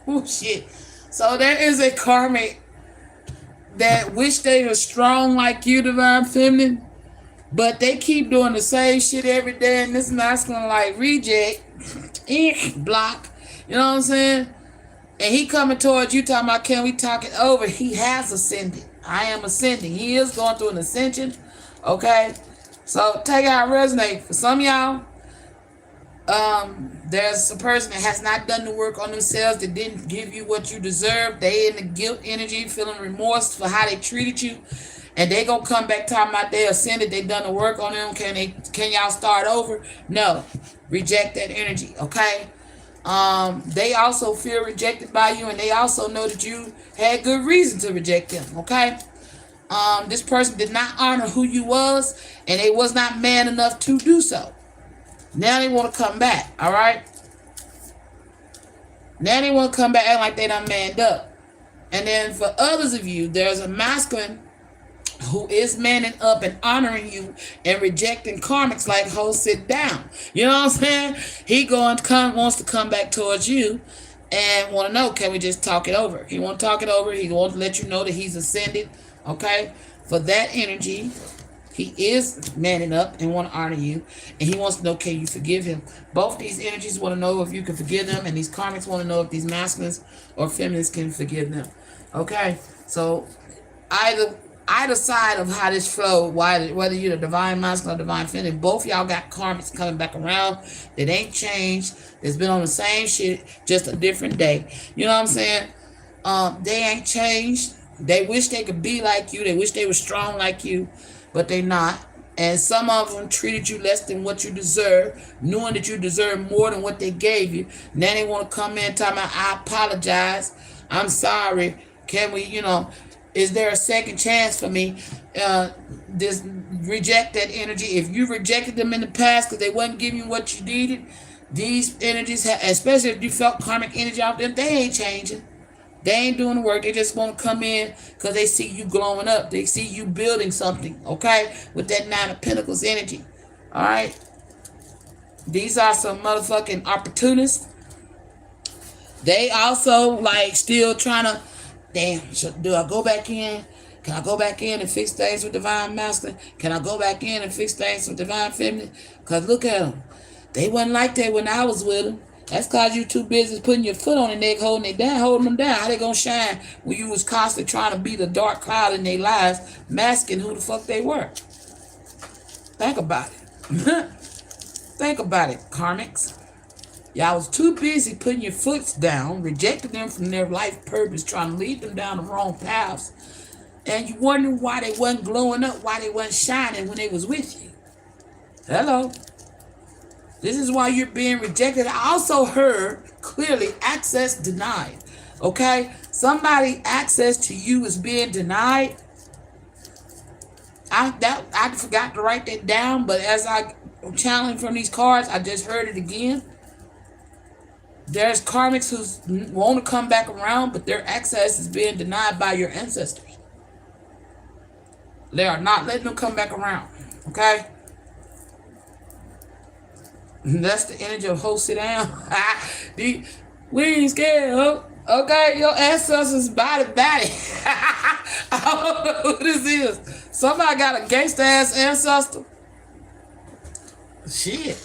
Oh shit. So there is a karmic that wish they were strong like you, divine feminine, but they keep doing the same shit every day, and this masculine like reject, block. You know what I'm saying? And he coming towards you talking about, can we talk it over? He has ascended. I am ascending. He is going through an ascension. Okay? So take out resonate. For some of y'all, there's a person that has not done the work on themselves, that didn't give you what you deserve. They in the guilt energy, feeling remorse for how they treated you. And they gonna come back talking about they ascended, they done the work on them. Can y'all start over? No. Reject that energy. Okay? They also feel rejected by you, and they also know that you had good reason to reject them. Okay? This person did not honor who you was, and they was not man enough to do so. Now they want to come back. All right? Now they want to come back acting like they done manned up. And then for others of you, there's a masculine who is manning up and honoring you and rejecting karmics like, ho, sit down. You know what I'm saying? He wants to come back towards you and want to know, can we just talk it over? He wants to talk it over. He wants to let you know that he's ascended. Okay? For that energy, He is manning up and want to honor you, and he wants to know, can you forgive him? Both these energies want to know if you can forgive them, and these karmics want to know if these masculines or feminines can forgive them. Okay, so either side of how this flow, whether you're the divine masculine or divine feminine, both y'all got karmics coming back around that ain't changed. That's been on the same shit, just a different day. You know what I'm saying? They ain't changed. They wish they could be like you. They wish they were strong like you, but they not. And some of them treated you less than what you deserve, knowing that you deserve more than what they gave you. Now they want to come in and tell me, I apologize. I'm sorry. Can we, is there a second chance for me? Just reject that energy. If you rejected them in the past because they wasn't giving you what you needed, these energies, especially if you felt karmic energy out them, they ain't changing. They ain't doing the work. They just want to come in because they see you glowing up. They see you building something, okay, with that Nine of Pentacles energy. All right? These are some motherfucking opportunists. They also, still trying to, damn, do I go back in? Can I go back in and fix things with divine masculine? Can I go back in and fix things with divine feminine? Because look at them. They wasn't like that when I was with them. That's because you too busy putting your foot on their neck, holding them down. How they gonna shine when you was constantly trying to be the dark cloud in their lives, masking who the fuck they were? Think about it. Think about it, karmics. Y'all was too busy putting your foots down, rejecting them from their life purpose, trying to lead them down the wrong paths. And you wondering why they wasn't glowing up, why they wasn't shining when they was with you. Hello. This is why you're being rejected. I also heard clearly access denied. Okay? Somebody access to you is being denied. I forgot to write that down, but as I'm channeling from these cards, I just heard it again. There's karmics who want to come back around, but their access is being denied by your ancestors. They are not letting them come back around. Okay? That's the energy of ho, sit down. We ain't scared, ho. Okay, your ancestors body. I don't know who this is. Somebody got a gangster ass ancestor. Shit.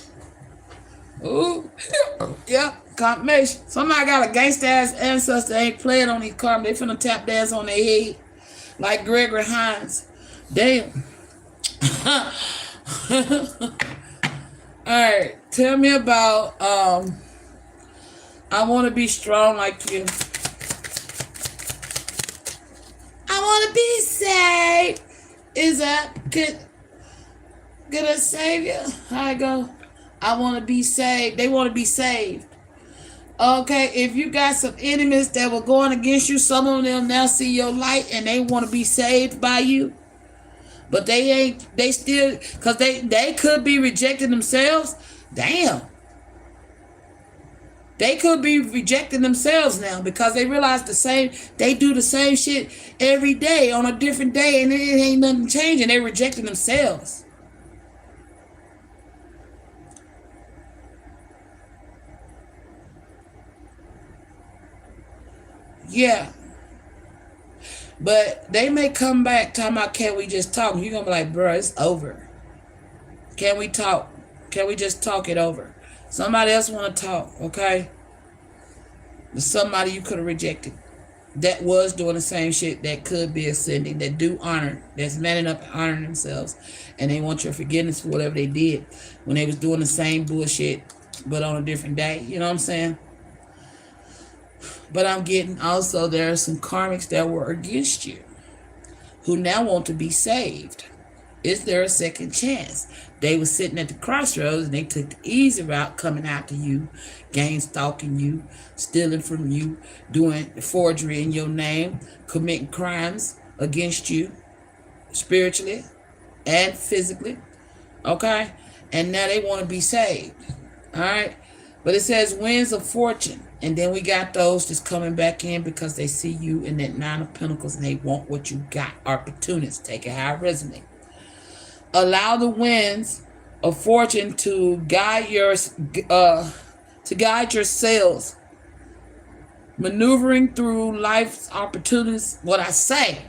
Ooh. Yeah, confirmation. Somebody got a gangster ass ancestor. They ain't playing on these karma. They finna tap dance on their head like Gregory Hines. Damn. Alright, tell me about I want to be strong like you. I want to be saved. Is that gonna save you? How I go? I want to be saved. They want to be saved. Okay, if you got some enemies that were going against you, some of them now see your light and they want to be saved by you. But they still, because they could be rejecting themselves. Damn. They could be rejecting themselves now because they realize they do the same shit every day on a different day and it ain't nothing changing. They're rejecting themselves. Yeah. But they may come back talking about, can we just talk? You're going to be like, bro, it's over. Can we talk? Can we just talk it over? Somebody else want to talk, okay? There's somebody you could have rejected that was doing the same shit, that could be ascending, that do honor, that's manning up and honoring themselves, and they want your forgiveness for whatever they did when they was doing the same bullshit, but on a different day. You know what I'm saying? But I'm getting also there are some karmics that were against you who now want to be saved. Is there a second chance? They were sitting at the crossroads and they took the easy route, coming after you, gang stalking you, stealing from you, doing forgery in your name, committing crimes against you spiritually and physically. Okay? And now they want to be saved. All right? But it says winds of fortune. And then we got those just coming back in because they see you in that Nine of Pentacles and they want what you got. Opportunists. Take it how it resonates. Allow the winds of fortune to guide your sails, maneuvering through life's opportunities. What I say,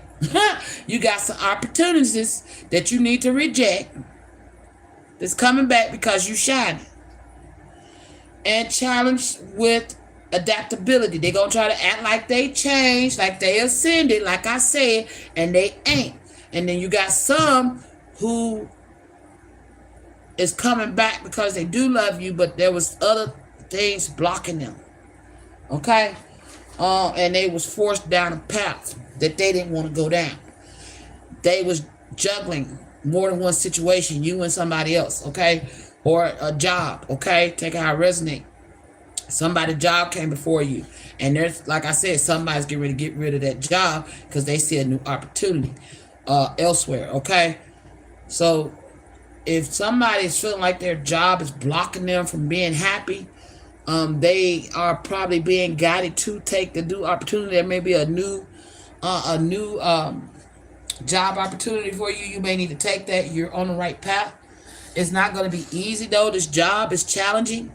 You got some opportunities that you need to reject that's coming back because you shining. And challenge with adaptability. They're going to try to act like they changed, like they ascended, like I said, and they ain't. And then you got some who is coming back because they do love you, but there was other things blocking them. Okay? And they was forced down a path that they didn't want to go down. They was juggling more than one situation, you and somebody else, okay? Or a job, okay? Take it how it resonate. Somebody's job came before you. And there's, like I said, somebody's getting ready to get rid of that job because they see a new opportunity elsewhere, okay? So if somebody's feeling like their job is blocking them from being happy, they are probably being guided to take the new opportunity. There may be a new job opportunity for you. You may need to take that. You're on the right path. It's not going to be easy though. This job is challenging.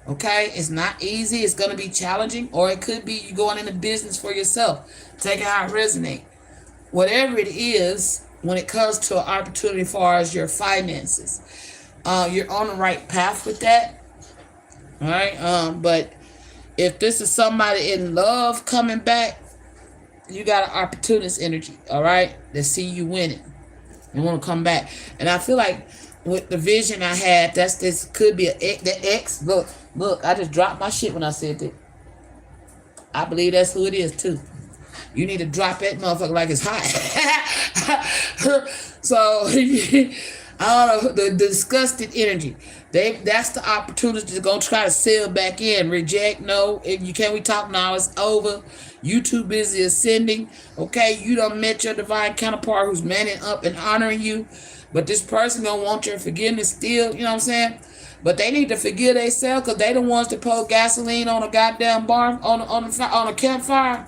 Okay, it's not easy. It's going to be challenging, or it could be you going into business for yourself. Take it how it resonates. Whatever it is, when it comes to an opportunity as far as your finances, you're on the right path with that. All right. But if this is somebody in love coming back, you got an opportunist energy. All right, they see you winning and want to come back. And I feel like with the vision I had, this could be the ex. Look, I just dropped my shit when I said that. I believe that's who it is too. You need to drop that motherfucker like it's hot. So I don't know, the disgusted energy. That's the opportunity to go try to sail back in. Reject, no. If you can't, we talk now, it's over. You too busy ascending. Okay, you done met your divine counterpart who's manning up and honoring you. But this person gonna want your forgiveness still, you know what I'm saying? But they need to forgive themselves because they the ones that pour gasoline on a goddamn barn on a campfire.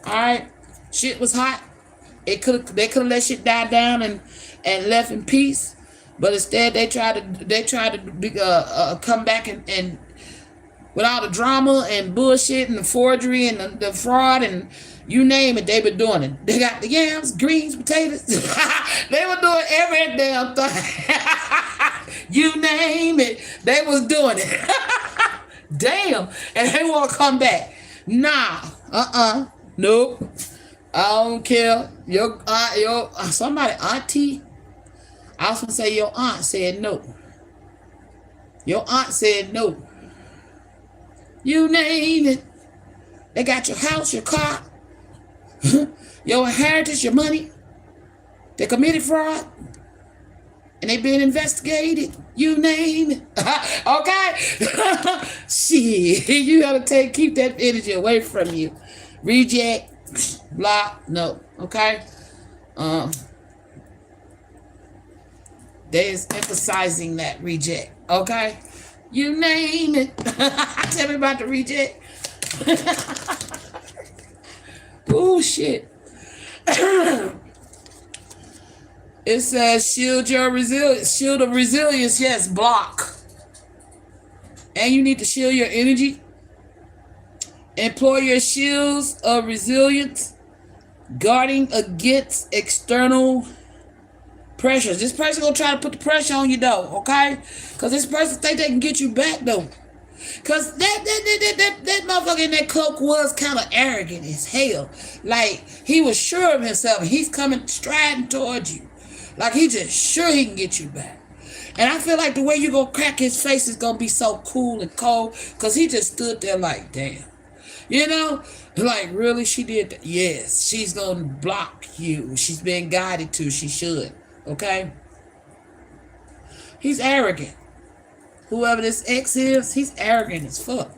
All right, shit was hot. They could have let shit die down and left in peace. But instead they tried to come back and with all the drama and bullshit and the forgery and the fraud and you name it, they been doing it. They got the yams, greens, potatoes. They were doing every damn thing. You name it, they was doing it. Damn, and they want to come back. Nah, nope. I don't care. Your somebody auntie. I was gonna say your aunt said no. Your aunt said no. You name it. They got your house, your car, your inheritance, your money. They committed fraud. And they been investigated. You name it. Okay? Shit. You gotta keep that energy away from you. Reject. Block. No. Okay? They is emphasizing that reject. Okay? You name it. Tell me about the reject. Oh shit. It says shield your resilience. Shield of resilience, yes, block. And you need to shield your energy. Employ your shields of resilience, guarding against external pressures. This person gonna try to put the pressure on you though, okay? Because this person think they can get you back though. Because that motherfucker in that cloak was kind of arrogant as hell. Like, he was sure of himself. He's coming striding towards you. Like, he just sure he can get you back. And I feel like the way you gonna crack his face is gonna be so cool and cold. Because he just stood there like, damn. You know? Like, really? She did that? Yes. She's gonna block you. She's being guided to. She should. Okay? He's arrogant. Whoever this ex is, he's arrogant as fuck.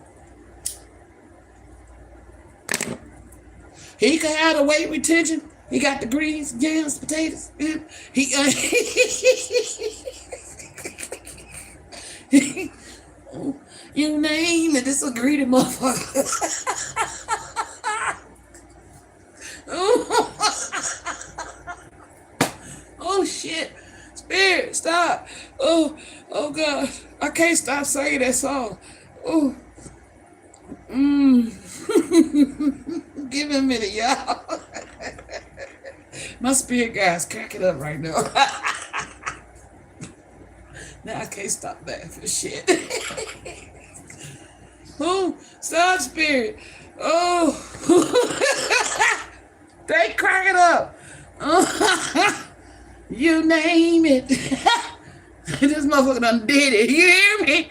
He can have the weight retention. He got the greens, yams, potatoes. You name it, this a greedy motherfucker. Oh shit. Spirit, stop. Oh God. I can't stop singing that song. Oh. Give me a minute, y'all. My spirit guy's cracking up right now. Now I can't stop laughing for shit. Who? Sun spirit. Oh. They cracking up. You name it. This motherfucker done did it. You hear me?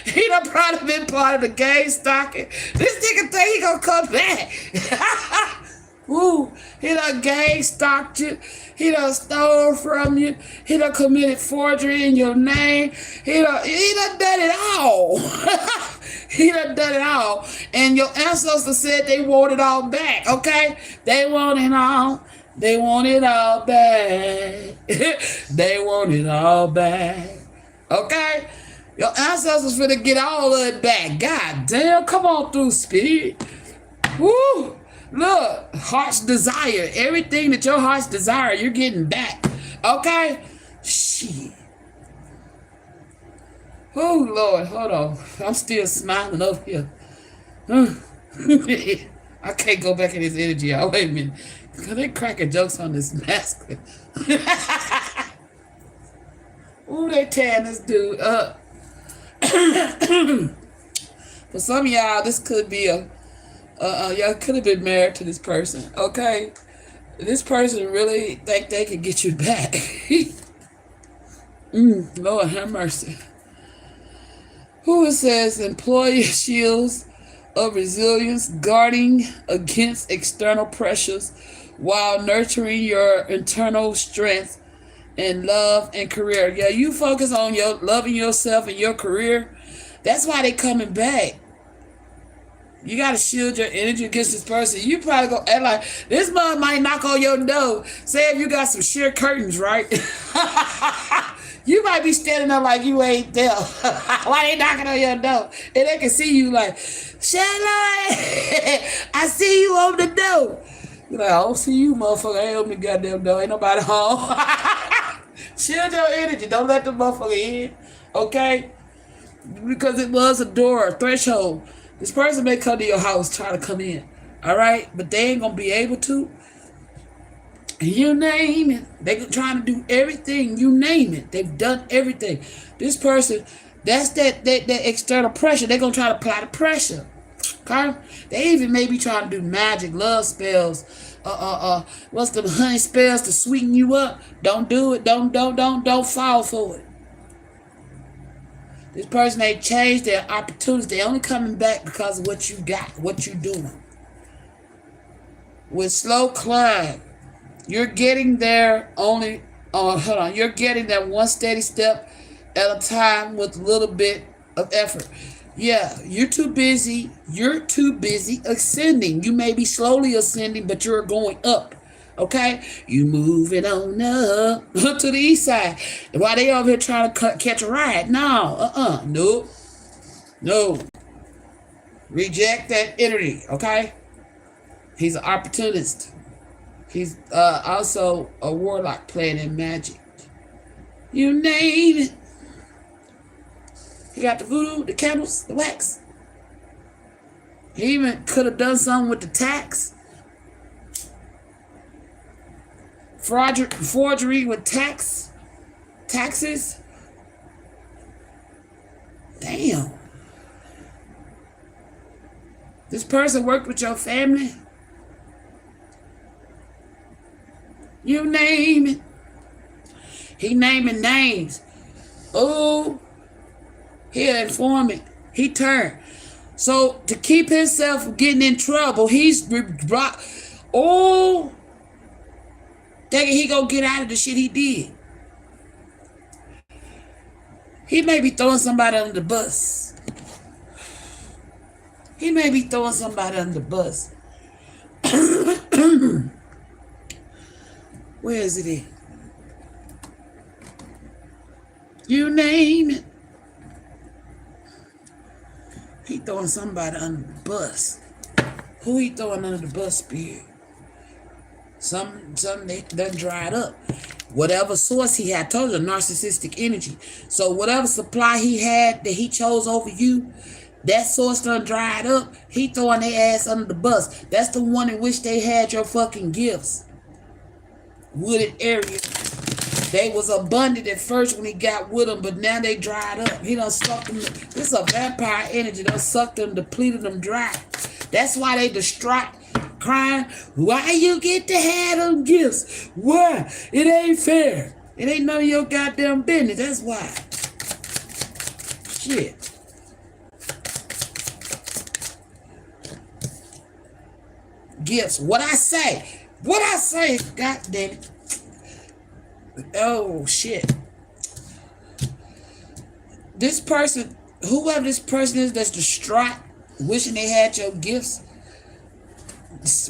He done probably been part of the game stocking. This nigga think he gonna come back. Woo. He done gang stalked you. He done stole from you. He done committed forgery in your name. He done done it all. He done done it all. And your ancestors said they want it all back, okay? They want it all. They want it all back. They want it all back. Okay? Your ancestors finna get all of it back. God damn, come on through, spirit. Woo! Look, heart's desire. Everything that your heart's desire, you're getting back. Okay? Shit. Oh, Lord, hold on. I'm still smiling up here. I can't go back in this energy, y'all. Wait a minute. Because they cracking jokes on this mask. Ooh, they tearing this dude up. For some of y'all, this could be y'all could have been married to this person, okay? This person really think they can get you back. Lord have mercy. Who it says, employ your shields of resilience, guarding against external pressures while nurturing your internal strength and love and career. Yeah, you focus on your loving yourself and your career. That's why they coming back. You got to shield your energy against this person. You probably go act like this mother might knock on your door. Say if you got some sheer curtains, right? You might be standing there like you ain't there. Why they knocking on your door? And they can see you like, Charlotte, I see you over the door. You're like, I don't see you, motherfucker. I ain't open the goddamn door. Ain't nobody home. Shield your energy. Don't let the motherfucker in. Okay? Because it was a door, a threshold. This person may come to your house trying to come in. All right? But they ain't going to be able to. You name it. They trying to do everything. You name it. They've done everything. This person, that's that external pressure. They're going to try to apply the pressure. Okay? They even may be trying to do magic, love spells, what's the honey spells to sweeten you up. Don't do it. Don't fall for it. This person ain't changed their opportunities. They only coming back because of what you got, what you doing. With slow climb, you're getting there only. Hold on. You're getting there one steady step at a time with a little bit of effort. Yeah, you're too busy. You're too busy ascending. You may be slowly ascending, but you're going up. Okay? You moving on up to the east side. While they over here trying to catch a ride. No. No. Reject that energy. Okay? He's an opportunist. He's also a warlock playing in magic. You name it. He got the voodoo, the candles, the wax. He even could have done something with the tax. Forgery with taxes. Damn. This person worked with your family. You name it. He naming names. Oh, he an informant. He turned. So to keep himself from getting in trouble, he's brought. Oh, thinking he gonna get out of the shit he did. He may be throwing somebody under the bus. He may be throwing somebody under the bus. Where is it at? You name it. He throwing somebody under the bus. Who he throwing under the bus, spirit? Some they done dried up. Whatever source he had, told you, narcissistic energy. So whatever supply he had that he chose over you, that source done dried up. He throwing their ass under the bus. That's the one in which they had your fucking gifts. wooded area. They was abundant at first when he got with them, but now they dried up. He done sucked them. This is a vampire energy. Done sucked them, depleted them dry. That's why they distraught, crying, why you get to have them gifts? Why? It ain't fair. It ain't none of your goddamn business. That's why. Shit. Gifts. What I say? What I say? God damn it. Oh, shit. This person, whoever this person is that's distraught, wishing they had your gifts,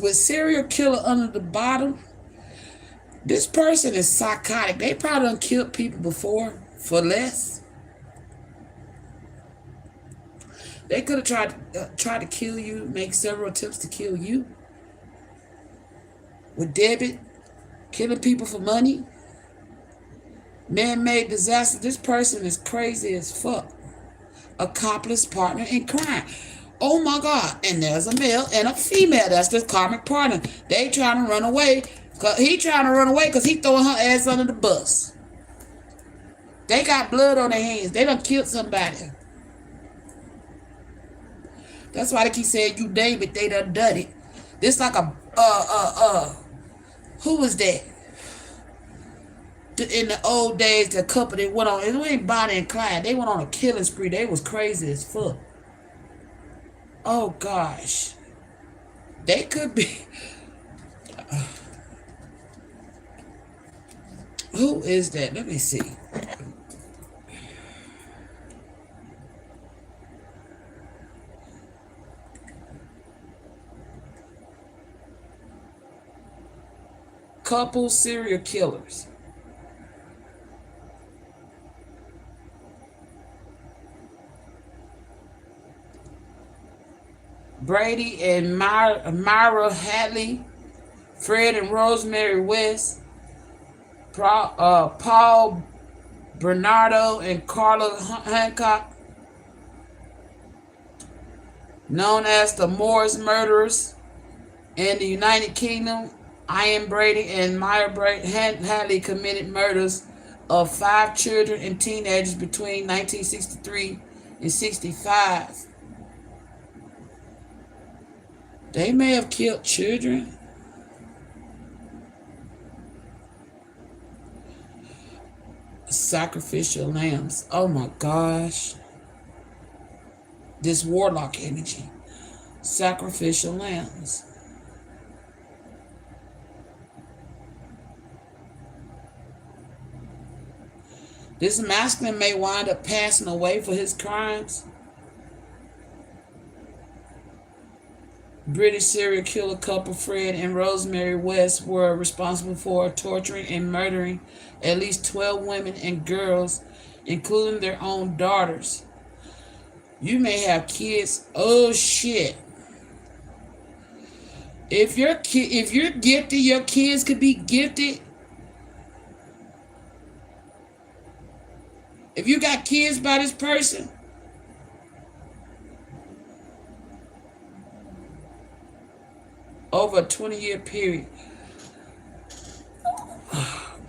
with serial killer under the bottom, this person is psychotic. They probably done killed people before for less. They could have tried to kill you, make several attempts to kill you. With debit, killing people for money. Man-made disaster. This person is crazy as fuck. Accomplice, partner in crime. Oh my God. And there's a male and a female. That's the karmic partner. They trying to run away. He trying to run away because he throwing her ass under the bus. They got blood on their hands. They done killed somebody. That's why they keep saying you name it, they done it. This like a who was that? In the old days, the couple that went on, it ain't Bonnie and Clyde. They went on a killing spree. They was crazy as fuck. Oh gosh. They could be. Who is that? Let me see. Couple serial killers. Brady and Myra Hadley, Fred and Rosemary West, Paul Bernardo and Carla Hancock, known as the Moores murderers in the United Kingdom. Ian Brady and Myra Hadley committed murders of 5 children and teenagers between 1963 and 65. They may have killed children. Sacrificial lambs. Oh my gosh. This warlock energy. Sacrificial lambs. This masculine may wind up passing away for his crimes. British serial killer couple Fred and Rosemary West were responsible for torturing and murdering at least 12 women and girls, including their own daughters. You may have kids. Oh shit. If you're gifted, your kids could be gifted. If you got kids by this person, over a 20-year period.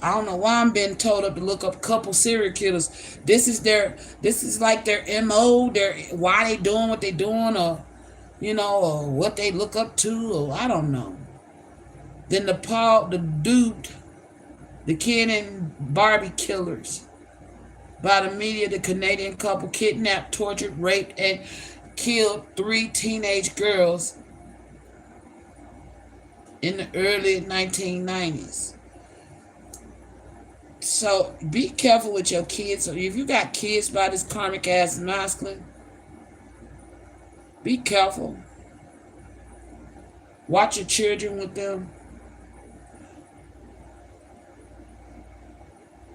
I don't know why I'm being told up to look up couple serial killers. This is like their MO, why they doing what they doing, or or what they look up to, or I don't know. Then the Ken and Barbie killers. By the media, the Canadian couple kidnapped, tortured, raped, and killed 3 teenage girls in the early 1990s. So be careful with your kids. So if you got kids by this karmic ass masculine, be careful. Watch your children with them.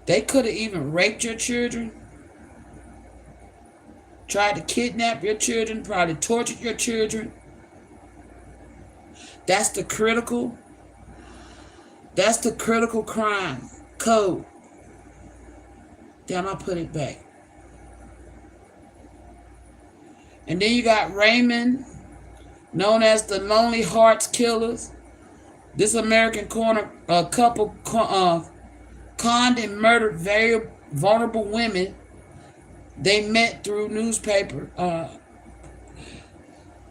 They could have even raped your children, tried to kidnap your children, probably tortured your children. That's the critical crime code. Damn, I put it back. And then you got Raymond, known as the Lonely Hearts Killers, This American corner couple conned and murdered very vulnerable women they met through newspaper.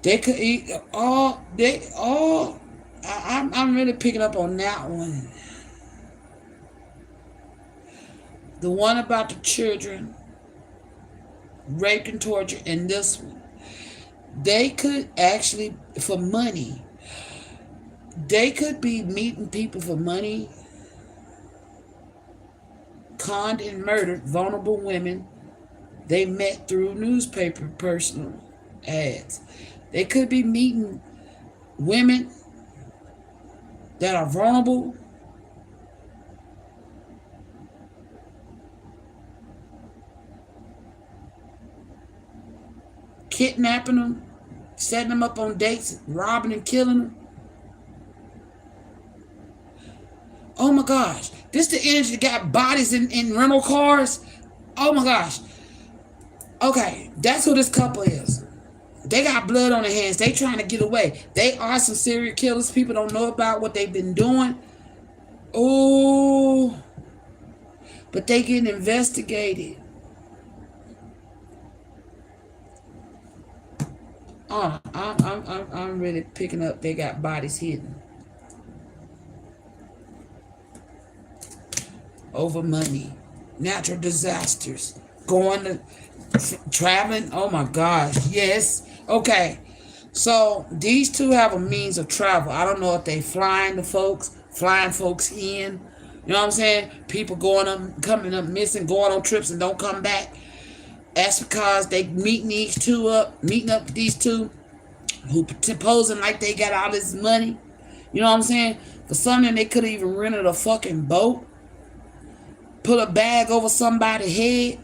They could eat all. They all. I'm really picking up on that one. The one about the children, raped and tortured, and this one. They could actually, for money, they could be meeting people for money, conned and murdered vulnerable women they met through newspaper personal ads. They could be meeting women that are vulnerable, kidnapping them, setting them up on dates, robbing and killing them. Oh my gosh. This the energy that got bodies in rental cars. Oh my gosh. Okay, that's who this couple is. They got blood on their hands. They trying to get away. They are some serial killers. People don't know about what they've been doing. Oh, but they getting investigated. Oh, I'm really picking up. They got bodies hidden over money, natural disasters, going to traveling. Oh my gosh, yes. Okay, so these two have a means of travel. I don't know if they flying folks in. You know what I'm saying? People going up, coming up missing, going on trips and don't come back. That's because they meeting up these two who posing like they got all this money. You know what I'm saying? For something they could have even rented a fucking boat, put a bag over somebody's head.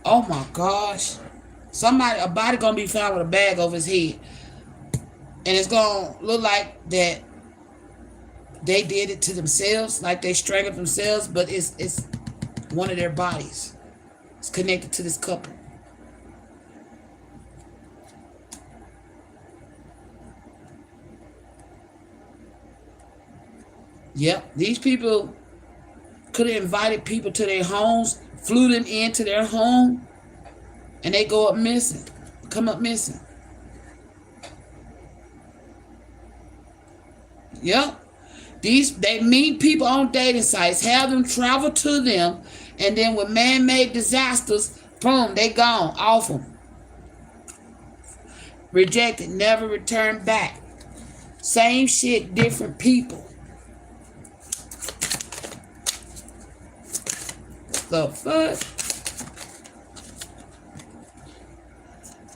Oh my gosh. A body gonna be found with a bag over his head. And it's gonna look like that they did it to themselves, like they strangled themselves, but it's one of their bodies. It's connected to this couple. Yep, these people could have invited people to their homes, flew them into their home, and they go up missing, come up missing. Yep. They meet people on dating sites, have them travel to them, and then with man-made disasters, boom, they gone off them. Rejected, never returned back. Same shit, different people. The fuck?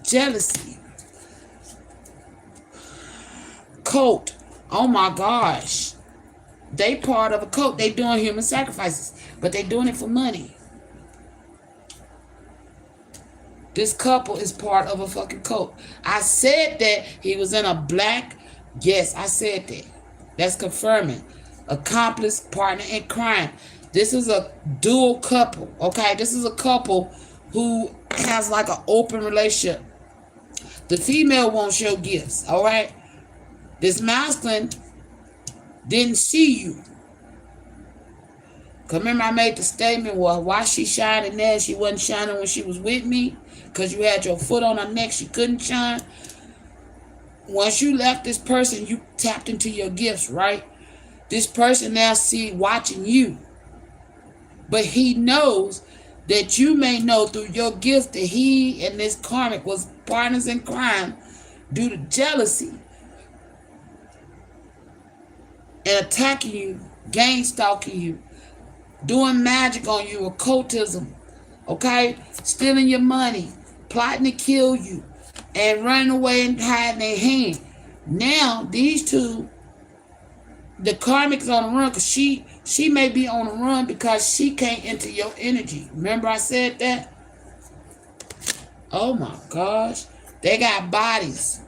Jealousy. Cult. Oh my gosh. They part of a cult. They doing human sacrifices, but they doing it for money. This couple is part of a fucking cult. I said that he was in a black. Yes, I said that. That's confirming. Accomplice, partner in crime. This is a dual couple, okay? This is a couple who has like an open relationship. The female won't show gifts, all right? This masculine didn't see you. Cause remember I made the statement, well, why she shining there? She wasn't shining when she was with me. Cause you had your foot on her neck, she couldn't shine. Once you left this person, you tapped into your gifts, right? This person now watching you. But he knows that you may know through your gift that he and this karmic was partners in crime due to jealousy and attacking you, gang stalking you, doing magic on you, occultism, okay? Stealing your money, plotting to kill you, and running away and hiding their hand. Now, these two, the karmic's on the run because she may be on the run because she can't enter your energy. Remember I said that? Oh my gosh. They got bodies.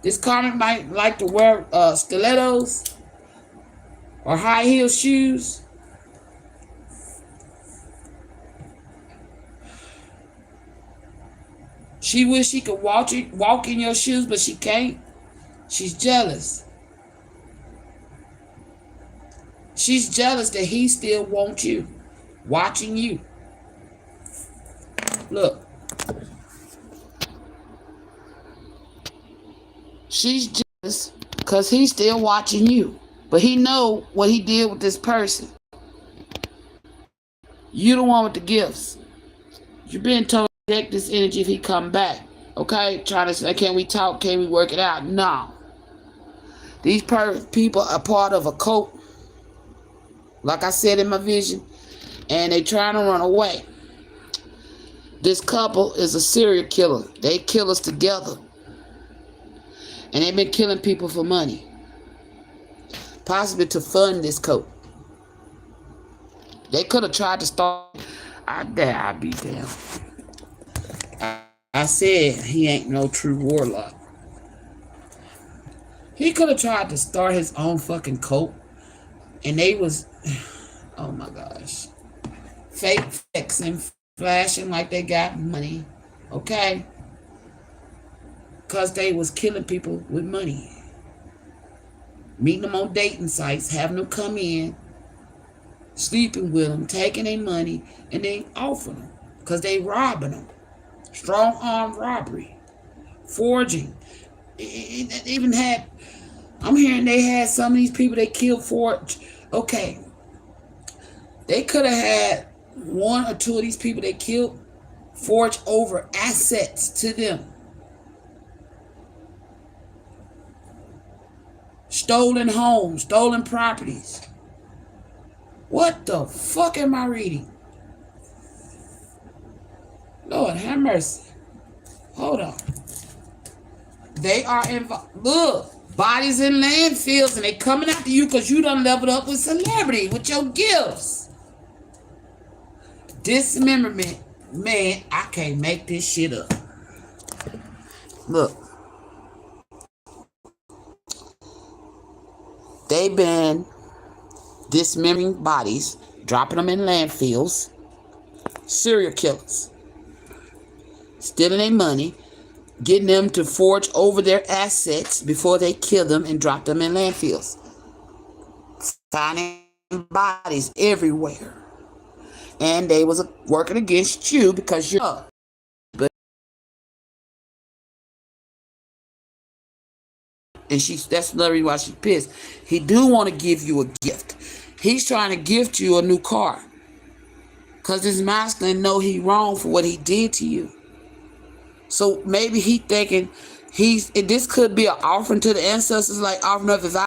This karmic might like to wear stilettos or high heel shoes. She wish she could walk in your shoes, but she can't. She's jealous. She's jealous that he still wants you, watching you. Look. She's jealous because he's still watching you. But he know what he did with this person. You the one with the gifts. You've been told to reject this energy if he come back. Okay? Trying to say, can we talk? Can we work it out? No. These people are part of a cult. Like I said in my vision. And they trying to run away. This couple is a serial killer. They kill us together. And they've been killing people for money. Possibly to fund this cult. They could have tried to start. I'd be damn. I said he ain't no true warlock. He could have tried to start his own fucking cult. And they was, oh my gosh. Fake flexing, flashing like they got money. Okay? Because they was killing people with money. Meeting them on dating sites, having them come in, sleeping with them, taking their money, and then offering them. Because they robbing them. Strong arm robbery. Forging. It even had, I'm hearing they had some of these people they killed for, okay. They could have had one or two of these people they killed forge over assets to them. Stolen homes, stolen properties. What the fuck am I reading? Lord have mercy. Hold on. They are involved. Look, bodies in landfills and they coming after you because you done leveled up with celebrity, with your gifts. Dismemberment. Man, I can't make this shit up. Look. They've been dismembering bodies, dropping them in landfills, serial killers, stealing their money, getting them to forge over their assets before they kill them and drop them in landfills. Finding bodies everywhere. And they was working against you because you're up. And that's another reason why she's pissed. He do want to give you a gift. He's trying to gift you a new car. Because this masculine know he wrong for what he did to you. So maybe he thinking this could be an offering to the ancestors, like offering up his